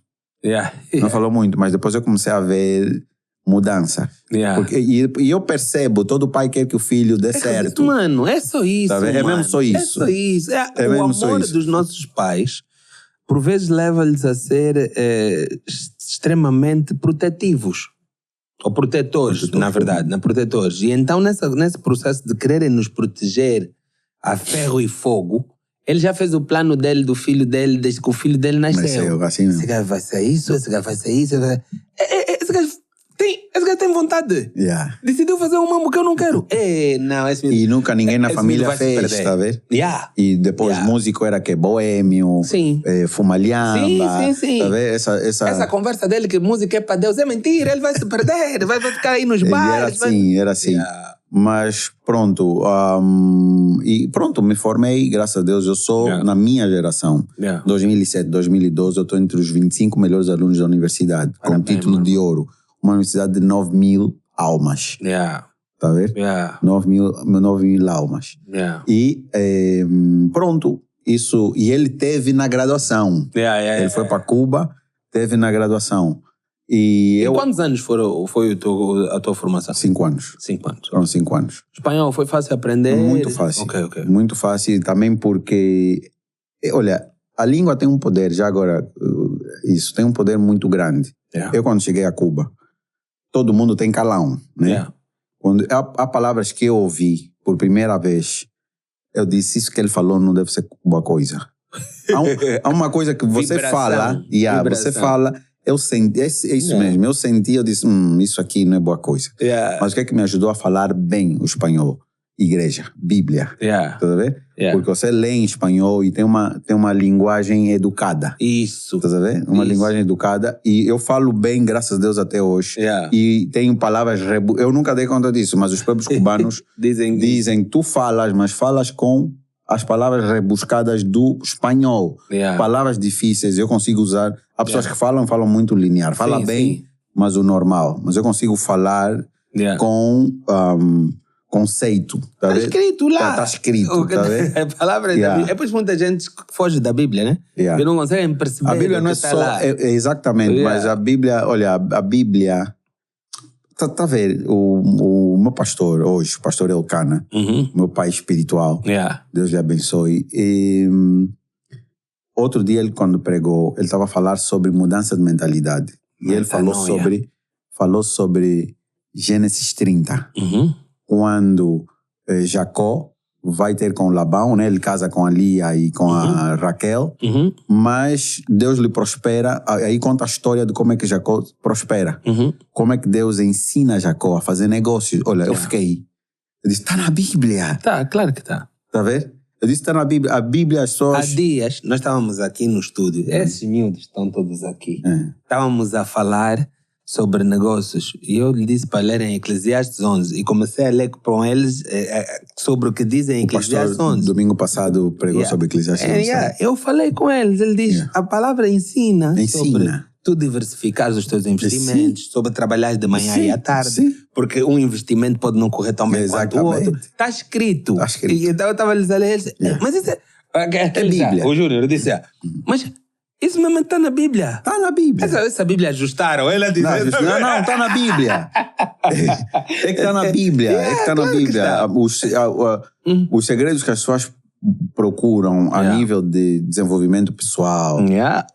Não falou muito, mas depois eu comecei a ver mudança. Porque, e eu percebo, todo pai quer que o filho dê certo. Mano, é só isso. Tá, é mesmo só isso. É só isso. O amor dos nossos pais, por vezes, leva-lhes a ser extremamente protetivos. Ou protetores, na verdade, protetores. E então, nesse processo de quererem nos proteger a ferro e fogo, ele já fez o plano dele, do filho dele, desde que o filho dele nasceu. Assim, esse gajo vai ser isso, esse gajo vai ser isso. Esse gajo tem vontade. Decidiu fazer um mambo que eu não quero. Não, e nunca ninguém na família fez, tá vendo? E depois músico era que boêmio, fumalhamba. Sim. Tá vendo? Essa conversa dele que música é para Deus é mentira, ele vai se perder, vai ficar aí nos bares. Era assim. Mas pronto, me formei, graças a Deus, eu sou na minha geração, 2007, 2012, eu estou entre os 25 melhores alunos da universidade, com título de ouro, uma universidade de 9.000 almas, tá vendo? 9.000 almas. E pronto, isso, e ele teve na graduação, ele foi para Cuba, teve na graduação. E quantos anos foi a tua formação? 5 anos. 5 anos. Foram 5 anos. Espanhol foi fácil aprender? Muito fácil. Ok. Muito fácil também porque, olha, a língua tem um poder, já agora, isso, tem um poder muito grande. Eu quando cheguei a Cuba, todo mundo tem calão, né? Quando, há palavras que eu ouvi por primeira vez, eu disse, isso que ele falou não deve ser boa coisa. Há uma coisa que você fala, você fala... Eu senti, é isso mesmo, eu senti, eu disse, isso aqui não é boa coisa. Mas o que é que me ajudou a falar bem o espanhol? Igreja, Bíblia, tá vendo? Porque você lê em espanhol e tem uma linguagem educada. Isso. Tá vendo? Uma linguagem educada e eu falo bem, graças a Deus, até hoje. E tenho palavras, eu nunca dei conta disso, mas os próprios cubanos dizem, tu falas, mas falas com as palavras rebuscadas do espanhol. Palavras difíceis, eu consigo usar. Há pessoas que falam muito linear. Fala bem, mas o normal. Mas eu consigo falar com conceito. Tá escrito lá. Tá escrito, tá vendo? É palavras da Bíblia. É por muita gente que foge da Bíblia, né? Que não conseguem perceber. A Bíblia não é só... exatamente, mas a Bíblia... Olha, a Bíblia... Tá vendo? O meu pastor hoje, o pastor Elcana, meu pai espiritual, Deus lhe abençoe. E, outro dia, ele quando pregou, ele estava a falar sobre mudança de mentalidade. E ele falou sobre Gênesis 30. Quando Jacó vai ter com Labão, né? Ele casa com a Lia e com a Raquel, mas Deus lhe prospera. Aí conta a história de como é que Jacó prospera. Como é que Deus ensina Jacó a fazer negócios. Olha, eu fiquei... Eu disse, está na Bíblia. Tá, claro que está. Tá vendo? Eu disse, está na Bíblia. A Bíblia, as pessoas... Há dias, nós estávamos aqui no estúdio. Esses miúdos estão todos aqui. Estávamos a falar sobre negócios. E eu lhe disse para ler em Eclesiastes 11. E comecei a ler com eles sobre o que dizem em Eclesiastes 11. Domingo passado pregou sobre Eclesiastes 11. Eu falei com eles. Ele diz, a palavra ensina sobre tu diversificar os teus investimentos, sobre trabalhar de manhã e à tarde, porque um investimento pode não correr tão bem quanto o outro. Está escrito. E então eu estava a dizer a eles, mas isso é Bíblia. O Júnior disse, mas isso mesmo está na Bíblia. Está na Bíblia. Essa Bíblia ajustaram. Ela disse, não, está na Bíblia. É que está na Bíblia. Na Bíblia. Os segredos que as pessoas procuram a nível de desenvolvimento pessoal,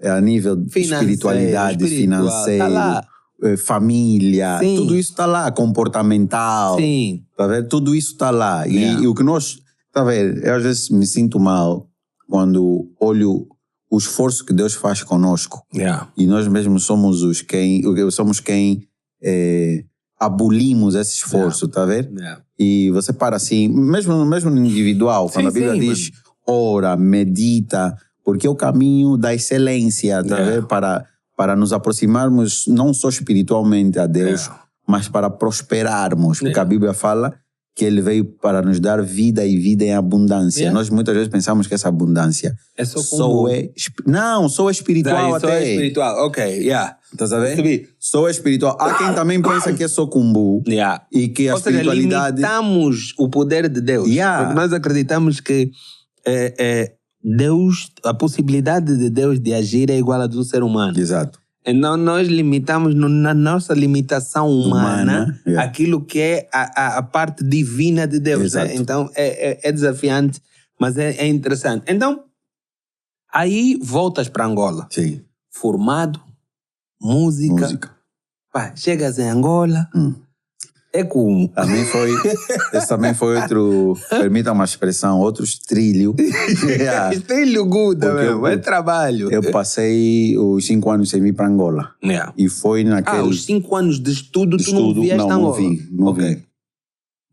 a nível de espiritualidade, financeiro, tá família, tudo isso está lá, comportamental, tá vendo? Tudo isso está lá. E o que nós, tá vendo? Eu às vezes me sinto mal quando olho o esforço que Deus faz conosco. E nós mesmos somos quem abolimos esse esforço, tá vendo? E você para assim, mesmo no individual, quando a Bíblia diz ora, medita, porque é o caminho da excelência, tá vendo? Para nos aproximarmos não só espiritualmente a Deus, mas para prosperarmos, porque a Bíblia fala que Ele veio para nos dar vida e vida em abundância. Nós muitas vezes pensamos que essa abundância só é espiritual até. Só é espiritual, ok, Tá sabendo? Só é espiritual. Há quem também pensa que é só cumbu e que a espiritualidade... limitamos o poder de Deus. Porque nós acreditamos que Deus, a possibilidade de Deus de agir é igual a do ser humano. Exato. Então nós limitamos na nossa limitação humana aquilo que é a parte divina de Deus. Né? Então é desafiante, mas é interessante. Então, aí voltas para Angola. Sim. Formado, música. Pá, chegas em Angola. É como? Esse também foi outro, permita uma expressão, outro estrilho. Estrilho Guda, mesmo, é trabalho. Eu passei os 5 anos sem vir para Angola. E foi naquele... os 5 anos de estudo, tu não vieste a Angola? Não vim.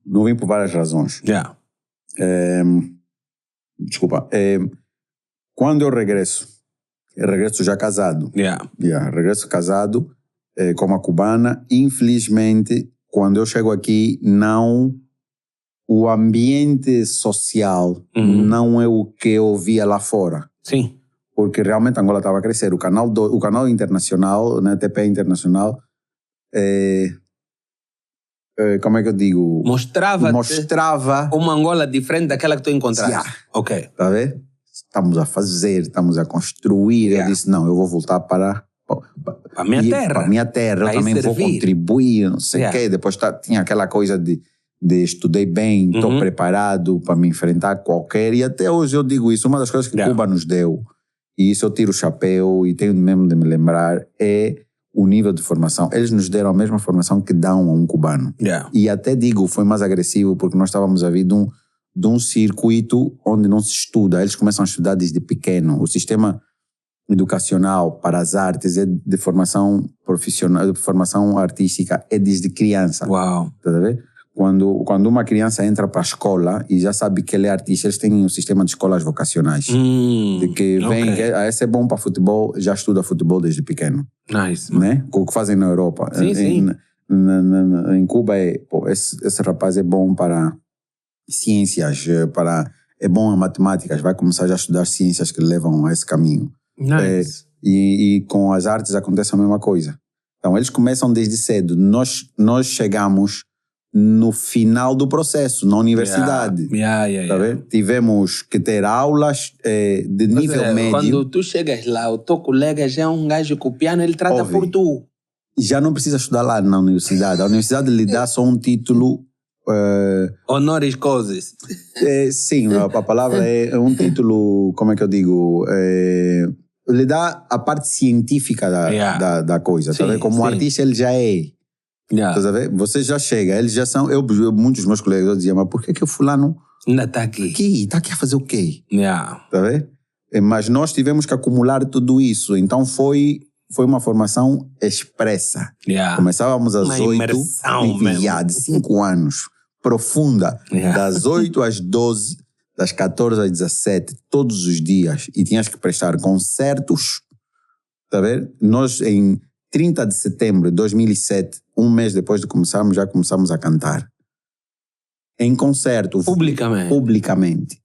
Não vim por várias razões. Desculpa. Quando eu regresso já casado. Regresso casado com uma cubana. Infelizmente, quando eu chego aqui, o ambiente social não é o que eu via lá fora. Sim. Porque realmente Angola estava a crescer. O canal internacional, na TP internacional, como é que eu digo? Mostrava uma Angola diferente daquela que tu encontraste. Ok. Tá vendo? Estamos a fazer, estamos a construir. Eu disse, não, eu vou voltar para a minha terra. Para a minha terra, eu também vou contribuir, não sei o quê. Depois tinha aquela coisa de estudei bem, estou preparado para me enfrentar qualquer. E até hoje eu digo isso, uma das coisas que Cuba nos deu, e isso eu tiro o chapéu e tenho mesmo de me lembrar, é o nível de formação. Eles nos deram a mesma formação que dão a um cubano. E até digo, foi mais agressivo porque nós estávamos a vir de um circuito onde não se estuda. Eles começam a estudar desde pequeno. O sistema educacional para as artes é de formação profissional, de formação artística é desde criança. Uau! Tá a ver? Quando uma criança entra para a escola e já sabe que ele é artista, eles têm um sistema de escolas vocacionais. De que vem, esse é bom para futebol, já estuda futebol desde pequeno. Nice. Né? O que fazem na Europa. Sim. Em Cuba, esse rapaz é bom para ciências, é bom em matemáticas, vai começar já a estudar ciências que levam a esse caminho. Nice. E com as artes acontece a mesma coisa. Então, eles começam desde cedo. Nós chegamos no final do processo, na universidade. Tá vendo? Tivemos que ter aulas de nível médio. Quando tu chegas lá, o teu colega já é um gajo com piano, ele trata por tu. Já não precisa estudar lá na universidade. A universidade lhe dá só um título... honoris causa. Sim, a palavra é um título, como é que eu digo... lhe dá a parte científica da coisa. Sim, tá vendo? Como artista ele já é. Tá vendo? Você já chega, eles já são... muitos dos meus colegas diziam, mas por que o fulano ainda está aqui? Está aqui a fazer o quê? Tá vendo? Mas nós tivemos que acumular tudo isso. Então foi uma formação expressa. Começávamos às 8, de 5 anos. Profunda. Das 8 às 12, das 14 às 17, todos os dias. E tinhas que prestar concertos. Tá vendo? Nós, em 30 de setembro de 2007, um mês depois de começarmos, já começamos a cantar. Em concerto. Publicamente.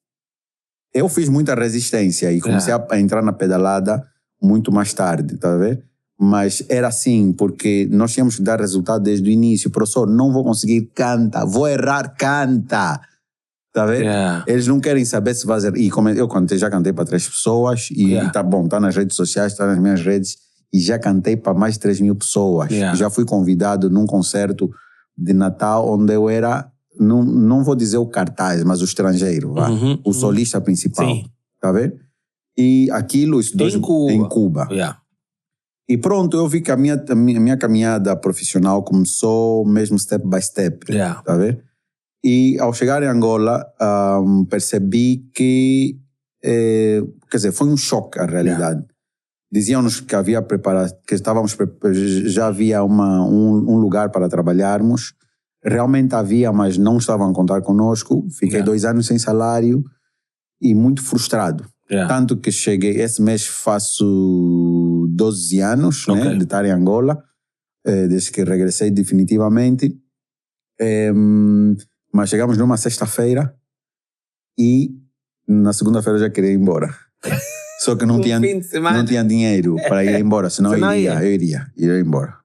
Eu fiz muita resistência e comecei a entrar na pedalada muito mais tarde, tá vendo? Mas era assim, porque nós tínhamos que dar resultado desde o início. Professor, não vou conseguir, canta. Vou errar, canta. Tá vendo? Eles não querem saber se vai fazer. E como eu já cantei para 3 pessoas e tá bom, tá nas redes sociais, tá nas minhas redes e já cantei para mais de 3.000 pessoas. Já fui convidado num concerto de Natal onde eu era, não vou dizer o cartaz, mas o estrangeiro, o solista principal. Sim. Tá vendo? E aquilo em Cuba. E pronto, eu vi que a minha caminhada profissional começou mesmo step by step. Tá vendo? E ao chegar em Angola, percebi que, quer dizer, foi um choque a realidade. Diziam-nos que havia já havia um lugar para trabalharmos. Realmente havia, mas não estavam a contar conosco. Fiquei 2 anos sem salário e muito frustrado. Tanto que cheguei, esse mês faço 12 anos né, de estar em Angola, desde que regressei definitivamente. Mas chegamos numa sexta-feira e na segunda-feira eu já queria ir embora. Só que não tinha dinheiro para ir embora, senão eu iria embora.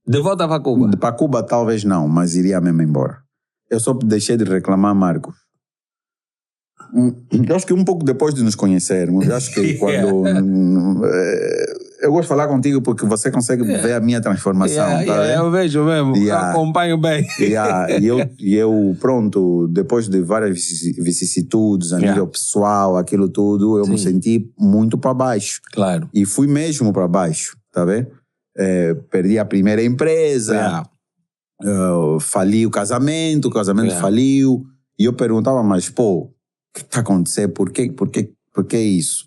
De volta para Cuba? Para Cuba talvez não, mas iria mesmo embora. Eu só deixei de reclamar, Marco. Eu acho que um pouco depois de nos conhecermos, acho que quando... eu gosto de falar contigo porque você consegue ver a minha transformação. Eu vejo mesmo, acompanho bem. E eu, pronto, depois de várias vicissitudes a nível pessoal, aquilo tudo, eu me senti muito para baixo. Claro. E fui mesmo para baixo, tá vendo? Perdi a primeira empresa, fali o casamento faliu, e eu perguntava, mas pô, o que está acontecendo? Por que isso?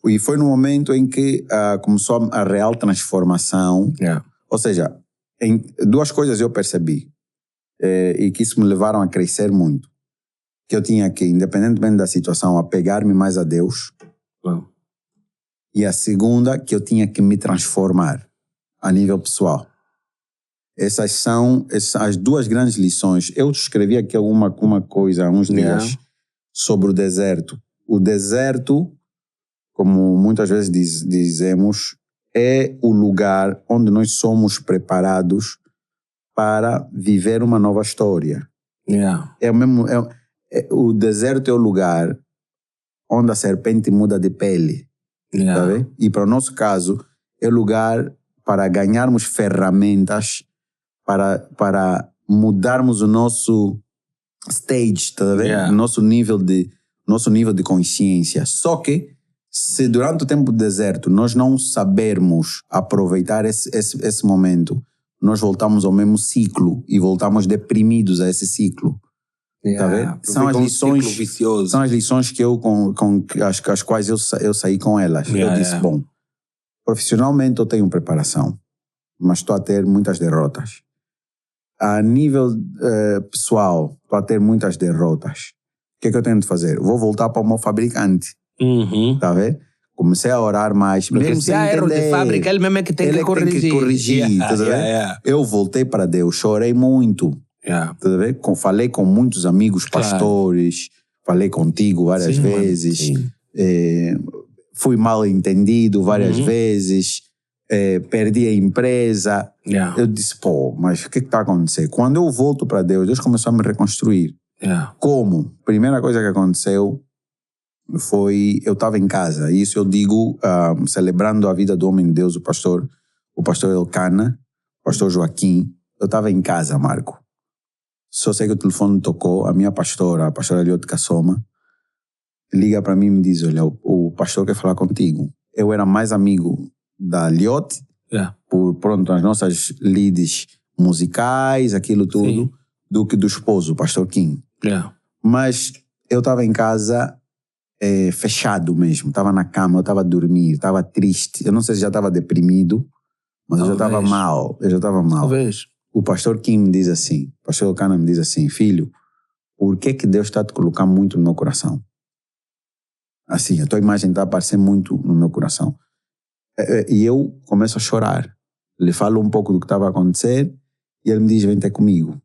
E foi no momento em que começou a real transformação. Ou seja, 2 coisas eu percebi e que isso me levaram a crescer muito. Que eu tinha que, independentemente da situação, apegar-me mais a Deus. E a segunda, que eu tinha que me transformar a nível pessoal. Essas são as 2 grandes lições. Eu escrevi aqui uma coisa há uns dias sobre o deserto. O deserto, como muitas vezes dizemos, é o lugar onde nós somos preparados para viver uma nova história. O deserto é o lugar onde a serpente muda de pele. Tá vendo? E para o nosso caso, é o lugar para ganharmos ferramentas para mudarmos o nosso stage, tá vendo? Nosso nível de consciência. Só que, se durante o tempo do deserto nós não sabermos aproveitar esse momento, nós voltamos ao mesmo ciclo e voltamos deprimidos a esse ciclo. Tá vendo? São as lições que eu, as quais eu saí com elas. Eu disse, bom, profissionalmente eu tenho preparação, mas estou a ter muitas derrotas. A nível pessoal, estou a ter muitas derrotas. O que é que eu tenho de fazer? Vou voltar para o meu fabricante. Tá vendo? Comecei a orar mais. Porque mesmo se há erro de fábrica, ele mesmo é que tem que corrigir. Tá vendo? Eu voltei para Deus, chorei muito. Tá vendo? Falei com muitos amigos pastores, falei contigo várias vezes. Fui mal entendido várias vezes. Perdi a empresa. Eu disse, pô, mas o que está acontecendo? Quando eu volto para Deus, Deus começou a me reconstruir. Como? Primeira coisa que aconteceu foi, eu estava em casa, e isso eu digo celebrando a vida do homem de Deus, o pastor Elcana, o pastor Joaquim. Eu estava em casa, Marco. Só sei que o telefone tocou, a minha pastora, a pastora Liotte Kassoma, liga para mim e me diz, olha, o pastor quer falar contigo. Eu era mais amigo da Liotte, por pronto, as nossas leads musicais, aquilo tudo, do que do esposo, o pastor Kim. Mas eu estava em casa fechado mesmo, estava na cama, eu estava a dormir, estava triste. Eu não sei se já estava deprimido, mas eu já estava mal. Talvez. O pastor Kim me diz assim, o pastor Elcana me diz assim, filho, por que Deus está a te colocar muito no meu coração? Assim, a tua imagem está a aparecer muito no meu coração. E eu começo a chorar. lhe falo um pouco do que estava a acontecer e ele me diz, vem ter comigo.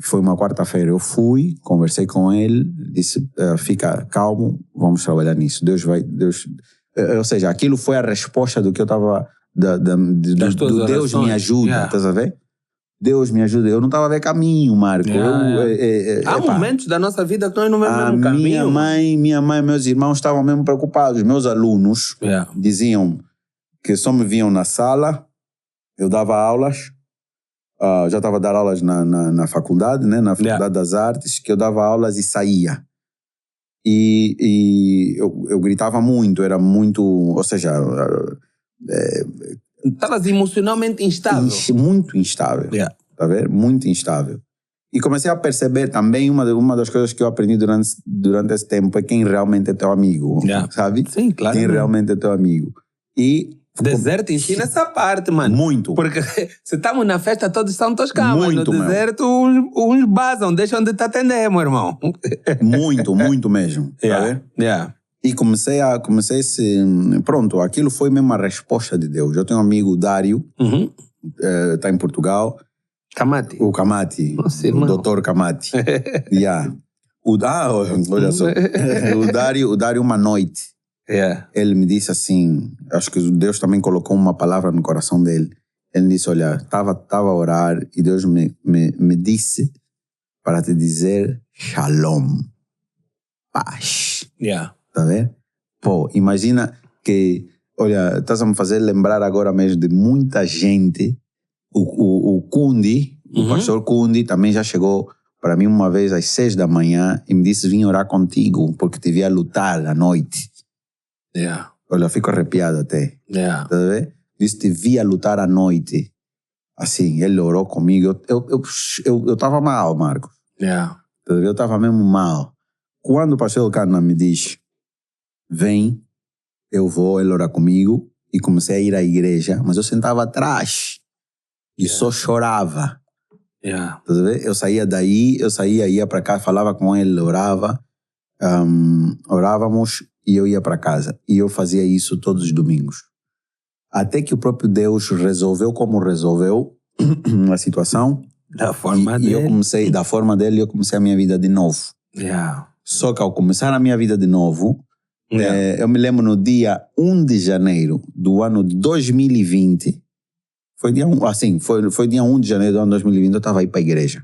Foi uma quarta-feira, eu fui, conversei com ele, disse, fica calmo, vamos trabalhar nisso. Ou seja, aquilo foi a resposta do que eu estava, do Deus me ajuda, estás a ver? Deus me ajuda. Eu não estava a ver caminho, Marco. Há momentos da nossa vida que nós não vemos mesmo caminho. Minha mãe e meus irmãos estavam mesmo preocupados. Meus alunos diziam que só me viam na sala, eu dava aulas, já estava a dar aulas na faculdade, né? Na Faculdade das Artes, que eu dava aulas e saía. E eu gritava muito, era muito, ou seja... Estavas emocionalmente instável. Muito instável, tá vendo? Muito instável. E comecei a perceber também, uma das coisas que eu aprendi durante esse tempo é quem realmente é teu amigo, sabe? Sim, claro. Quem realmente é teu amigo. E... Deserto ensina essa parte, mano. Muito. Porque se estamos na festa, todos são toscanos. Muito, no deserto, uns basam, deixam de te atender, meu irmão. Muito mesmo. Tá vendo? E comecei pronto, aquilo foi mesmo a resposta de Deus. Eu tenho um amigo, Dário, está em Portugal. Camati. O Camati. Nossa, o Dr. Camati. Olha só. O Dário, uma noite, ele me disse assim, acho que Deus também colocou uma palavra no coração dele. Ele disse, olha, estava a orar e Deus me disse para te dizer Shalom. Paz. Tá vendo? Pô, imagina que, olha, estás a me fazer lembrar agora mesmo de muita gente. O Kundi, o pastor Kundi, também já chegou para mim uma vez às 6 da manhã e me disse, vim orar contigo porque te vi a lutar à noite. Olha, eu fico arrepiado até. Tá vendo? Disse, te vi a lutar à noite. Assim, ele orou comigo. Eu estava mal, Marcos. Tá vendo? Eu estava mesmo mal. Quando o pastor Elcana me diz, vem, eu vou, ele orar comigo, e comecei a ir à igreja, mas eu sentava atrás e só chorava. Tá vendo? Eu saía daí, ia para cá, falava com ele, orava, orávamos e eu ia para casa. E eu fazia isso todos os domingos. Até que o próprio Deus resolveu como resolveu a situação. Da forma dele. E eu comecei, da forma dele, eu comecei a minha vida de novo. Só que ao começar a minha vida de novo, eu me lembro no dia 1 de janeiro do ano 2020, foi dia 1 de janeiro do ano 2020, eu estava aí para a igreja.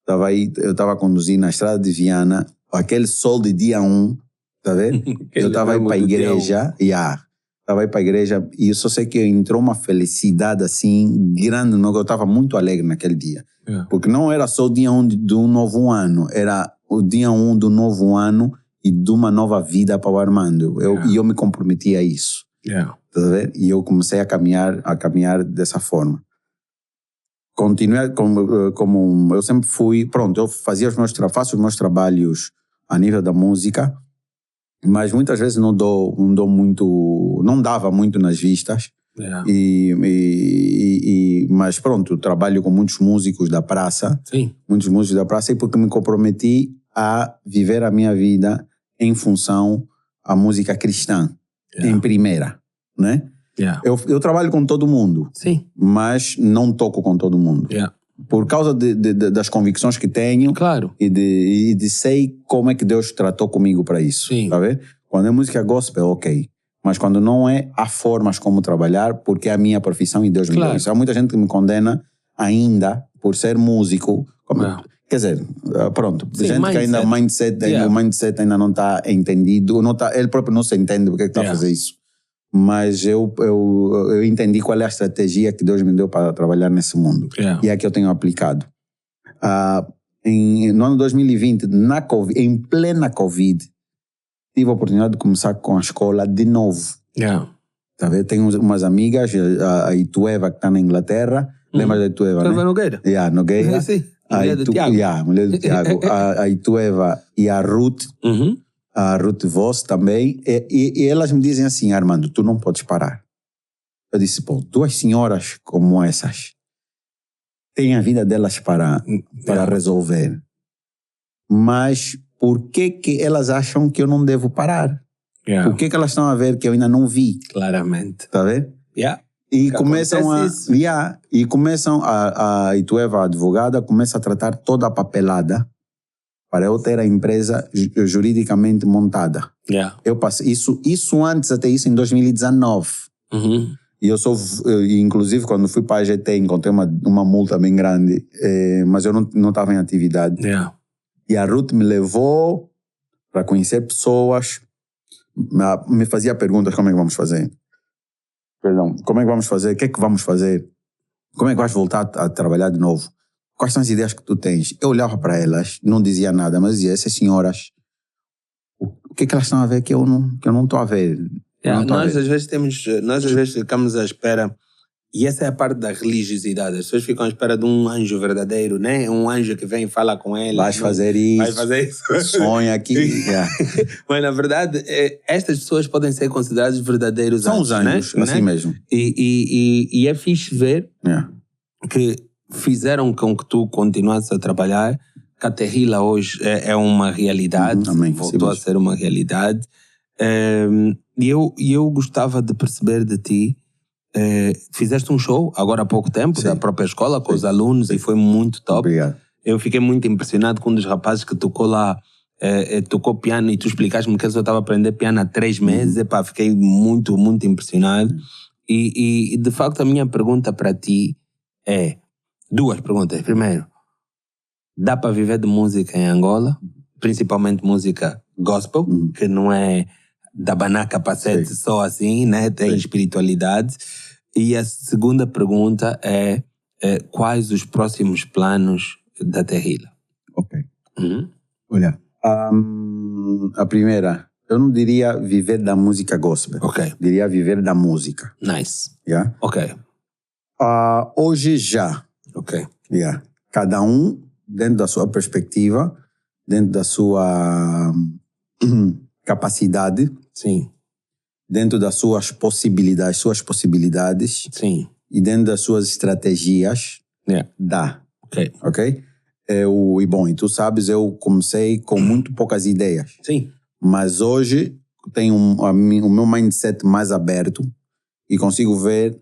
Eu estava conduzindo na estrada de Viana, aquele sol de dia 1, tá vendo? Eu estava aí para a igreja, estava aí para a igreja e eu só sei que entrou uma felicidade assim, grande, eu estava muito alegre naquele dia. Porque não era só o dia 1 do novo ano, era o dia 1 do novo ano e de uma nova vida para o Armando. E eu me comprometi a isso. Tá vendo? E eu comecei a caminhar dessa forma. Continuei como eu sempre fui, pronto, eu faço os meus trabalhos a nível da música, mas muitas vezes não dava muito nas vistas. Mas pronto, trabalho com muitos músicos da praça. Muitos músicos da praça, e porque me comprometi a viver a minha vida em função à música cristã, em primeira, né? Eu trabalho com todo mundo, mas não toco com todo mundo. Por causa das convicções que tenho, e de sei como é que Deus tratou comigo para isso. Tá vendo? Quando é música gospel, ok. Mas quando não é, há formas como trabalhar, porque é a minha profissão e Deus me deu isso. Há muita gente que me condena ainda por ser músico. Quer dizer, pronto, gente que ainda o mindset ainda não está entendido, ele próprio não se entende porque está a fazer isso. Mas eu entendi qual é a estratégia que Deus me deu para trabalhar nesse mundo. E é que eu tenho aplicado. No ano 2020, em plena Covid, tive a oportunidade de começar com a escola de novo. Tá vendo? Tenho umas amigas, a Itueva, que está na Inglaterra. Lembra da Itueva, né? Nogueira. Nogueira. Sim. Mulher do Tiago. Mulher do Tiago. A Itueva e a Ruth. A Ruth Voss também. E elas me dizem assim, Armando, tu não podes parar. Eu disse, pô, duas senhoras como essas têm a vida delas para resolver. Mas por que elas acham que eu não devo parar? Por que elas estão a ver que eu ainda não vi? Claramente. Tá vendo? E Que começam acontece isso. e começam e tu, Eva, a advogada, começa a tratar toda a papelada para eu ter a empresa juridicamente montada. Yeah. Eu passei isso antes, até isso em 2019. E inclusive, quando fui para a AGT, encontrei uma multa bem grande, mas eu não estava em atividade. Yeah. E a Ruth me levou para conhecer pessoas, me fazia perguntas: como é que vamos fazer? Perdão, como é que vamos fazer? O que é que vamos fazer? Como é que vais voltar a trabalhar de novo? Quais são as ideias que tu tens? Eu olhava para elas, não dizia nada, mas dizia: essas senhoras, o que é que elas estão a ver que eu não estou a ver? Nós às vezes ficamos à espera, e essa é a parte da religiosidade. As pessoas ficam à espera de um anjo verdadeiro, né? Um anjo que vem e fala com elas. Vais fazer isso. Vai fazer isso. Sonha aqui. Yeah. Mas na verdade, estas pessoas podem ser consideradas verdadeiros são os anjos, né? assim mesmo. E é fixe ver Yeah. que fizeram com que tu continuasses a trabalhar, que a Terrila hoje é uma realidade, Amém. voltou a ser uma realidade. E eu gostava de perceber de ti, fizeste um show agora há pouco tempo, Sim. da própria escola, com Sim. os alunos, e foi muito top. Obrigado. Eu fiquei muito impressionado com um dos rapazes que tocou lá, tocou piano, e tu explicaste-me que eu só estava a aprender piano há 3 meses. Epá, fiquei muito, muito impressionado. E de facto a minha pergunta para ti é 2 perguntas. Primeiro, dá para viver de música em Angola? Principalmente música gospel, que não é da abanar capacete só assim, né? Tem espiritualidade. E a segunda pergunta é quais os próximos planos da Terrila? Ok. Olha, a primeira, eu não diria viver da música gospel. Ok. Diria viver da música. Nice. Yeah? Ok. Hoje já. Ok. Yeah. Cada um, dentro da sua perspectiva, dentro da sua capacidade, Sim. dentro das suas possibilidades, Sim. e dentro das suas estratégias, Yeah. dá. Ok. Ok? E tu sabes, eu comecei com muito poucas ideias. Sim. Mas hoje tenho o meu mindset mais aberto e consigo ver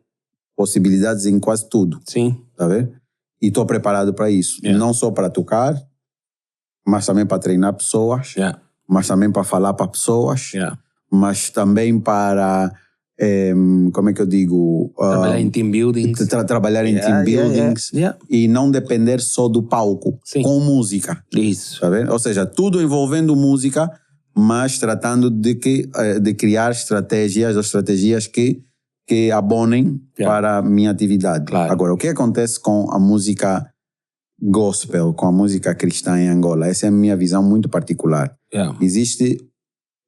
possibilidades em quase tudo. Sim. Tá vendo? E estou preparado para isso. Yeah. Não só para tocar, mas também para treinar pessoas, Yeah. mas também para falar para pessoas, Yeah. mas também para, como é que eu digo? Trabalhar em team buildings. Trabalhar em team buildings e não depender só do palco, com música. Isso. Tá vendo? Ou seja, tudo envolvendo música, mas tratando de criar estratégias que abonem para a minha atividade. Claro. Agora, o que acontece com a música gospel, com a música cristã em Angola? Essa é a minha visão muito particular. Yeah. Existe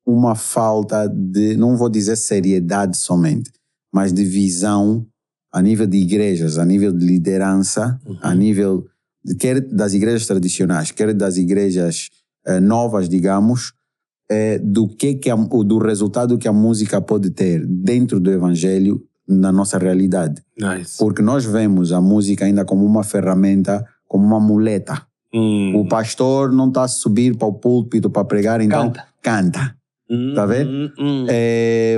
uma falta de, não vou dizer seriedade somente, mas de visão a nível de igrejas, a nível de liderança, a nível quer das igrejas tradicionais, quer das igrejas novas, digamos, do resultado que a música pode ter dentro do evangelho na nossa realidade. Nice. Porque nós vemos a música ainda como uma ferramenta, como uma muleta. O pastor não está a subir para o púlpito para pregar, então canta. Tá vendo?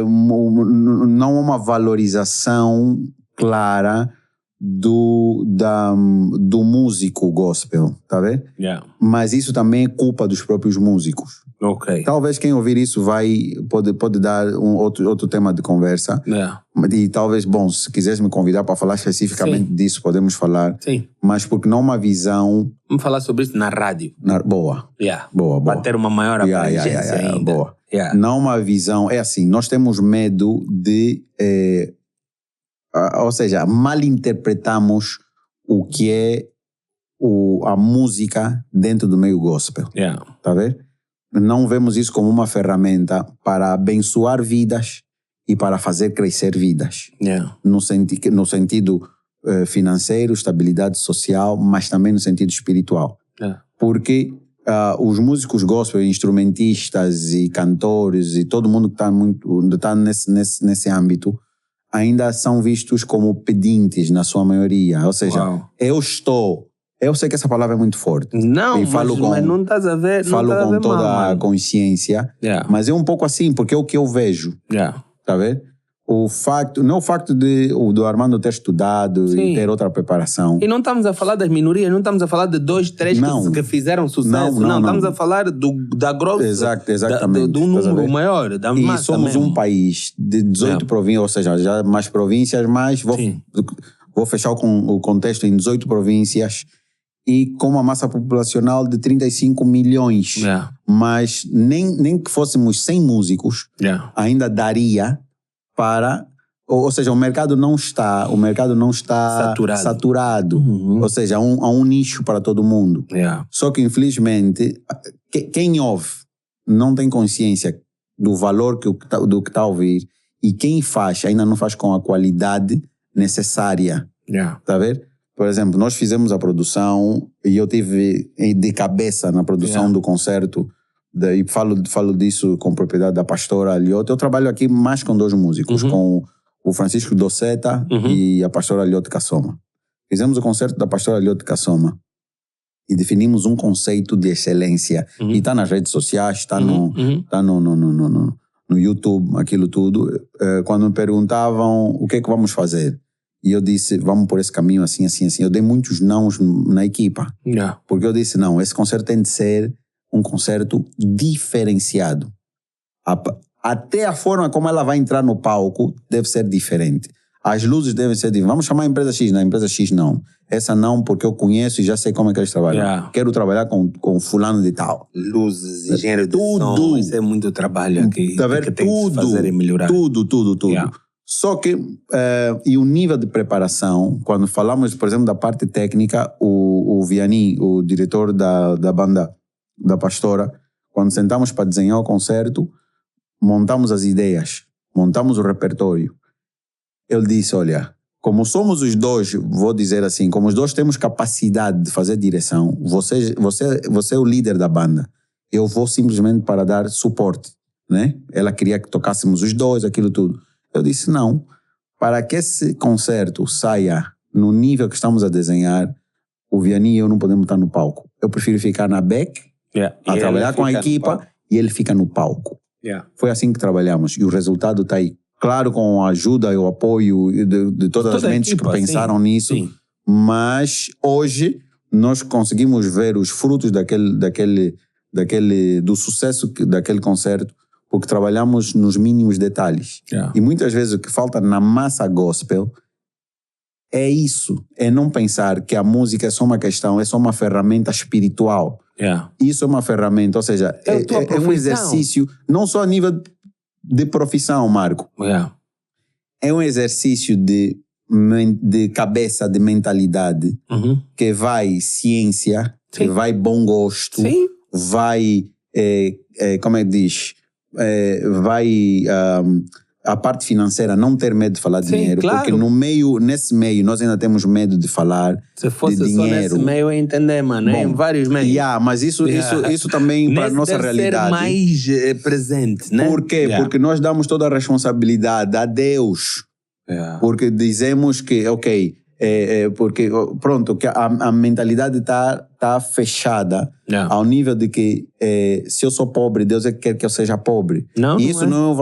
Não há uma valorização clara do músico gospel, tá vendo? Yeah. Mas isso também é culpa dos próprios músicos. Ok. Talvez quem ouvir isso pode dar outro tema de conversa. Yeah. E talvez, se quiseres me convidar para falar especificamente disso, podemos falar. Sim. Mas porque não há uma visão... Vamos falar sobre isso na rádio. Boa. Yeah. Boa. Para ter uma maior abrangência ainda. Boa. Yeah. Não uma visão... É assim, nós temos medo de... ou seja, malinterpretamos o que é a música dentro do meio gospel. Yeah. Tá vendo? Não vemos isso como uma ferramenta para abençoar vidas e para fazer crescer vidas. Yeah. No sentido financeiro, estabilidade social, mas também no sentido espiritual. Yeah. Porque os músicos gospel, instrumentistas e cantores e todo mundo que está nesse âmbito ainda são vistos como pedintes na sua maioria. Ou seja, eu sei que essa palavra é muito forte. Não, mas não estás a ver. Falo com toda a consciência, mas é um pouco assim, porque é o que eu vejo. Yeah. Tá vendo? Não o facto do Armando ter estudado Sim. e ter outra preparação. E não estamos a falar das minorias, não estamos a falar de 2, 3 que fizeram sucesso. Não, estamos a falar da grossa, exatamente. do número maior, da massa. E somos mesmo. um país de 18 províncias, ou seja, já mais províncias, mas vou fechar o contexto em 18 províncias e com uma massa populacional de 35 milhões. Mas nem que fôssemos 100 músicos, ainda daria para... Ou seja, o mercado não está saturado. Ou seja, há um nicho para todo mundo. Só que, infelizmente, quem ouve não tem consciência do valor do que está a ouvir, e quem faz ainda não faz com a qualidade necessária. Está a ver? Por exemplo, nós fizemos a produção e eu tive de cabeça na produção do concerto, e falo disso com propriedade da pastora Aliotte. Eu trabalho aqui mais com 2 músicos, com o Francisco Doceta e a pastora Aliotte Kassoma. Fizemos o concerto da pastora Aliotte Kassoma e definimos um conceito de excelência. E está nas redes sociais, está no YouTube, aquilo tudo. Quando me perguntavam o que é que vamos fazer, e eu disse, vamos por esse caminho assim, assim, assim. Eu dei muitos nãos na equipa. Porque eu disse, não, esse concerto tem de ser um concerto diferenciado. Até a forma como ela vai entrar no palco deve ser diferente. As luzes devem ser diferentes. Vamos chamar a empresa X, na empresa X não. Essa não, porque eu conheço e já sei como é que eles trabalham. Quero trabalhar com fulano de tal. Luzes, engenheiro de som, isso é muito trabalho aqui. Que tem que fazer e melhorar. Tudo. Só que, e o nível de preparação, quando falamos, por exemplo, da parte técnica, o Vianney, o diretor da banda da pastora, quando sentamos para desenhar o concerto, montamos as ideias, montamos o repertório. Ele disse, olha, como somos os 2, vou dizer assim, como os 2 temos capacidade de fazer direção, você é o líder da banda, eu vou simplesmente para dar suporte, né? Ela queria que tocássemos os 2, aquilo tudo. Eu disse, não, para que esse concerto saia no nível que estamos a desenhar, o Vianney e eu não podemos estar no palco. Eu prefiro ficar na back, a trabalhar com a equipa, e ele fica no palco. Foi assim que trabalhamos, e o resultado está aí. Claro, com a ajuda e o apoio de todas as mentes que pensaram nisso, mas hoje nós conseguimos ver os frutos do sucesso daquele concerto, porque trabalhamos nos mínimos detalhes. E muitas vezes o que falta na massa gospel é isso, é não pensar que a música é só uma questão, é só uma ferramenta espiritual. Isso é uma ferramenta, ou seja, é um exercício, não só a nível de profissão, Marco. É um exercício de cabeça, de mentalidade, que vai ciência, que vai bom gosto, vai, como é que diz, vai a parte financeira, não ter medo de falar de dinheiro, porque nesse meio nós ainda temos medo de falar de dinheiro. Se fosse só nesse meio eu ia entender, mano. Bom, em vários meios. Mas isso também para a nossa realidade. Ser mais presente, né? Por quê? Porque nós damos toda a responsabilidade a Deus. Porque dizemos que, porque pronto, que a mentalidade está fechada ao nível de que se eu sou pobre, Deus quer que eu seja pobre. E isso não é um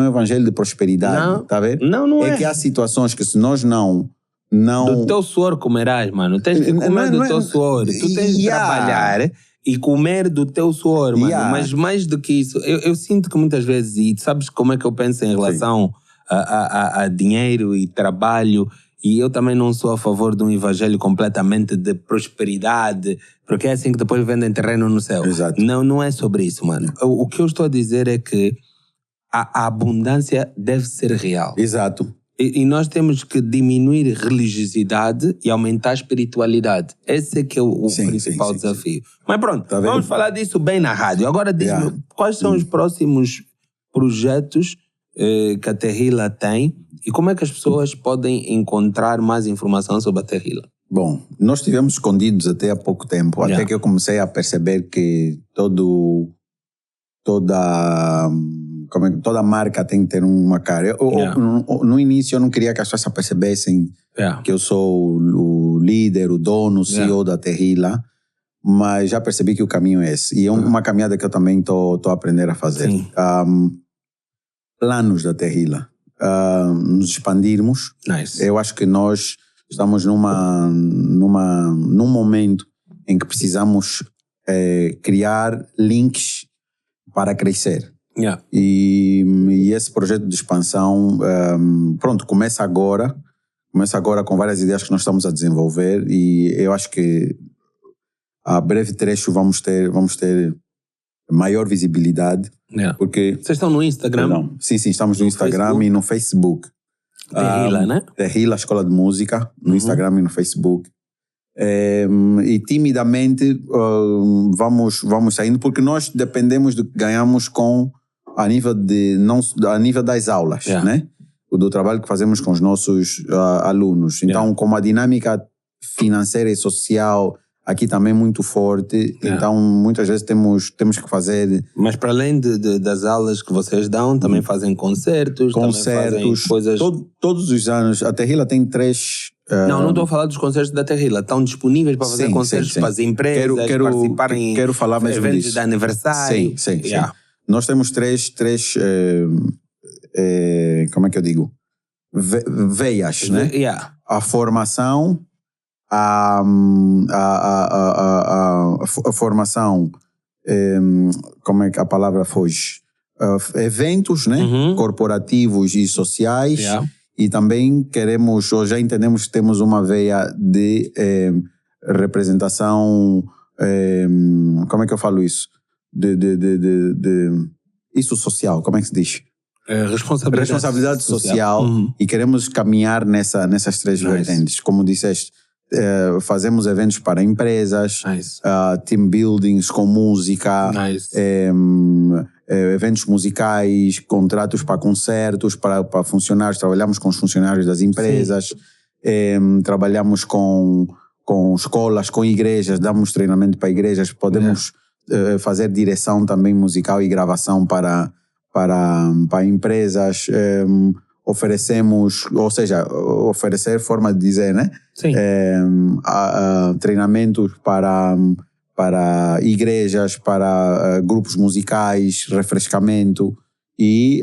evangelho de prosperidade, tá vendo? Não é que há situações que se nós não... Do teu suor comerás, mano. Tens que comer do teu suor. Tu tens de trabalhar e comer do teu suor, mano. Mas mais do que isso, eu sinto que muitas vezes, e sabes como é que eu penso em relação a dinheiro e trabalho, e eu também não sou a favor de um evangelho completamente de prosperidade, porque é assim que depois vendem terreno no céu. Não é sobre isso, mano. O que eu estou a dizer é que a abundância deve ser real. E nós temos que diminuir religiosidade e aumentar a espiritualidade. Esse é que é o principal desafio. Mas pronto, vamos falar disso bem na rádio. Agora diz-me, quais são os próximos projetos que a Terrila tem e como é que as pessoas podem encontrar mais informação sobre a Terrila? Bom, nós estivemos escondidos até há pouco tempo, até que eu comecei a perceber que toda marca tem que ter uma cara. No início eu não queria que as pessoas percebessem que eu sou o líder, o dono, o CEO da Terrila, mas já percebi que o caminho é esse. E é uma caminhada que eu também estou a aprender a fazer. Planos da Terrila. nos expandirmos. Nice. Eu acho que nós estamos num momento em que precisamos criar links para crescer. Yeah. E esse projeto de expansão, começa agora com várias ideias que nós estamos a desenvolver, e eu acho que a breve trecho vamos ter maior visibilidade. Yeah. Porque vocês estão no Instagram? Não. Sim, estamos no Instagram Facebook? E no Facebook. Tehila, né? Tehila, Escola de Música, no Instagram e no Facebook. E timidamente vamos saindo, porque nós dependemos do que ganhamos a nível das aulas, né? Do trabalho que fazemos com os nossos alunos. Então, como a dinâmica financeira e social aqui também é muito forte, então muitas vezes temos que fazer... Mas para além das aulas que vocês dão, também fazem concertos, também fazem coisas... Todos os anos. A Tehila tem 3... Não estou a falar dos concertos da Tehila. Estão disponíveis para fazer concertos para as empresas, participar em eventos de aniversário. Sim. Nós temos três como é que eu digo? Veias, né? A formação, a formação, como é que a palavra foge? Eventos, né? Corporativos e sociais. E também queremos, ou já entendemos que temos uma veia de representação, como é que eu falo isso? Isso social, como é que se diz? Responsabilidade social. E queremos caminhar nessas 3 vertentes. Como disseste, fazemos eventos para empresas, team buildings com música, eventos musicais, contratos para concertos, para funcionários. Trabalhamos com os funcionários das empresas, trabalhamos com escolas, com igrejas, damos treinamento para igrejas, podemos fazer direção também musical e gravação para empresas. Oferecemos, ou seja, oferecer forma de dizer, né? Sim. Treinamentos para igrejas, para grupos musicais, refrescamento, e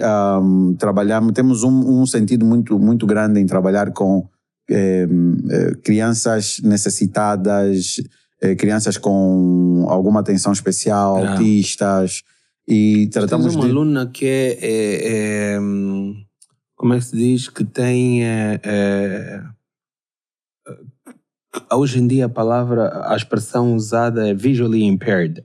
temos um sentido muito, muito grande em trabalhar com crianças necessitadas, crianças com alguma atenção especial, autistas, e tratamos uma aluna que como é que se diz? Que tem... hoje em dia a expressão usada é visually impaired.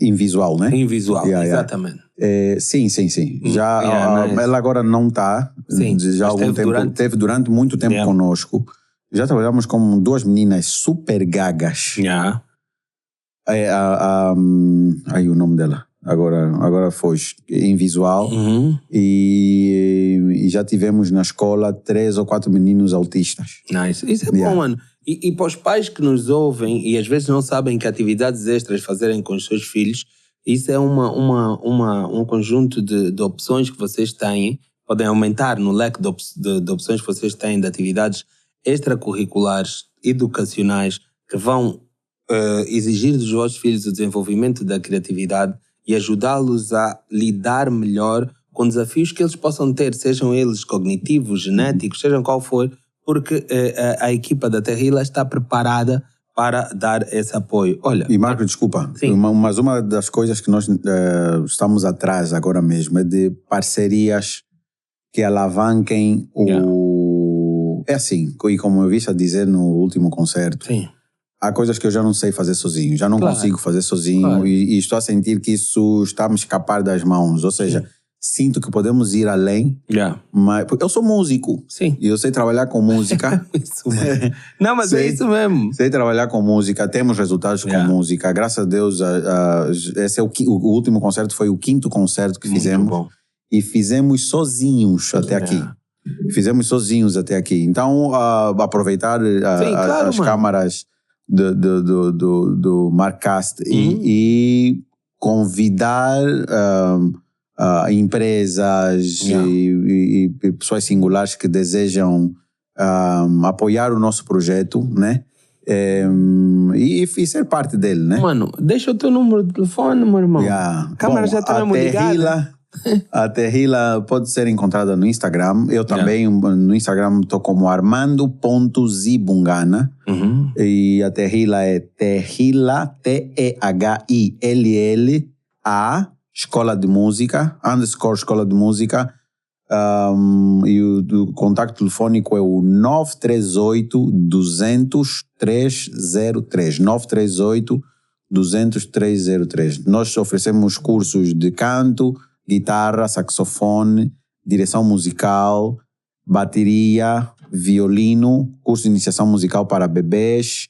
Invisual, né? Invisual, exatamente. Sim. Já, ela agora não está. Já há algum tempo. Teve durante muito tempo conosco. Já trabalhamos com 2 meninas super gagas. Aí o nome dela. Agora foi em visual. E já tivemos na escola 3 ou 4 meninos autistas. Nice. Isso é bom, mano. E para os pais que nos ouvem e às vezes não sabem que atividades extras fazerem com os seus filhos, isso é um conjunto de opções que vocês têm, podem aumentar no leque de opções que vocês têm de atividades extracurriculares, educacionais, que vão exigir dos vossos filhos o desenvolvimento da criatividade e ajudá-los a lidar melhor com desafios que eles possam ter, sejam eles cognitivos, genéticos, sejam qual for, porque a equipa da Tehila está preparada para dar esse apoio. Olha, e Marco, desculpa, mas uma das coisas que nós estamos atrás agora mesmo é de parcerias que alavanquem É assim, e como eu vi a dizer no último concerto, há coisas que eu já não sei fazer sozinho, já não consigo fazer sozinho, e estou a sentir que isso está a me escapar das mãos, ou seja, sinto que podemos ir além, mas eu sou músico, e eu sei trabalhar com música. Isso mesmo. Não, mas é isso mesmo. Sei trabalhar com música, temos resultados com música, graças a Deus. Esse é o último concerto, foi o 5º concerto que fizemos, e fizemos sozinhos até aqui. Fizemos sozinhos até aqui. Então, aproveitar as câmaras do Marcast e convidar empresas e pessoas singulares que desejam apoiar o nosso projeto, né? E ser parte dele, né? Mano, deixa o teu número de telefone, meu irmão. A câmera já está mesmo ligada. A Terrila pode ser encontrada no Instagram. Eu também no Instagram estou como armando.zibungana. E a Terrila é Terrila, T-E-H-I-L-L-A, Escola de Música, _ Escola de Música. E o contacto telefônico é o 938-200-303. 938-200-303. Nós oferecemos cursos de canto, guitarra, saxofone, direção musical, bateria, violino, curso de iniciação musical para bebês.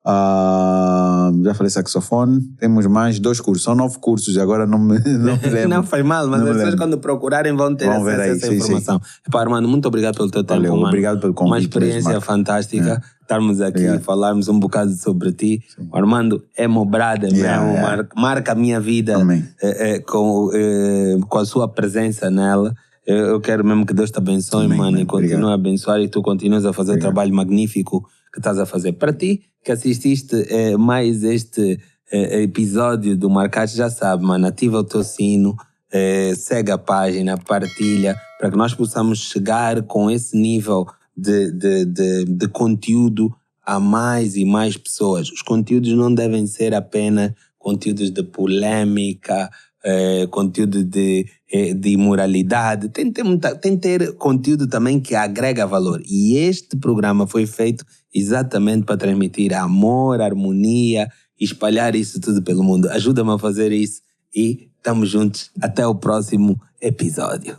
Já falei saxofone. Temos mais 2 cursos. São 9 cursos, agora não me lembro. Não faz mal, mas as pessoas quando procurarem vão ter acesso a essa informação. Epá, Armando, muito obrigado pelo teu tempo, mano. Obrigado pelo convite. Uma experiência fantástica. Estarmos aqui e falarmos um bocado sobre ti. O Armando é meu brother mesmo, marca a minha vida com a sua presença nela. Eu quero mesmo que Deus te abençoe, mano, e continue a abençoar, e tu continuas a fazer o trabalho magnífico que estás a fazer. Para ti que assististe mais este episódio do Marcados, já sabe, mano, ativa o teu sino, segue a página, partilha, para que nós possamos chegar com esse nível de conteúdo a mais e mais pessoas. Os conteúdos não devem ser apenas conteúdos de polêmica, conteúdo de imoralidade. Tem que ter conteúdo também que agrega valor. E este programa foi feito exatamente para transmitir amor, harmonia, espalhar isso tudo pelo mundo. Ajuda-me a fazer isso e estamos juntos. Até o próximo episódio.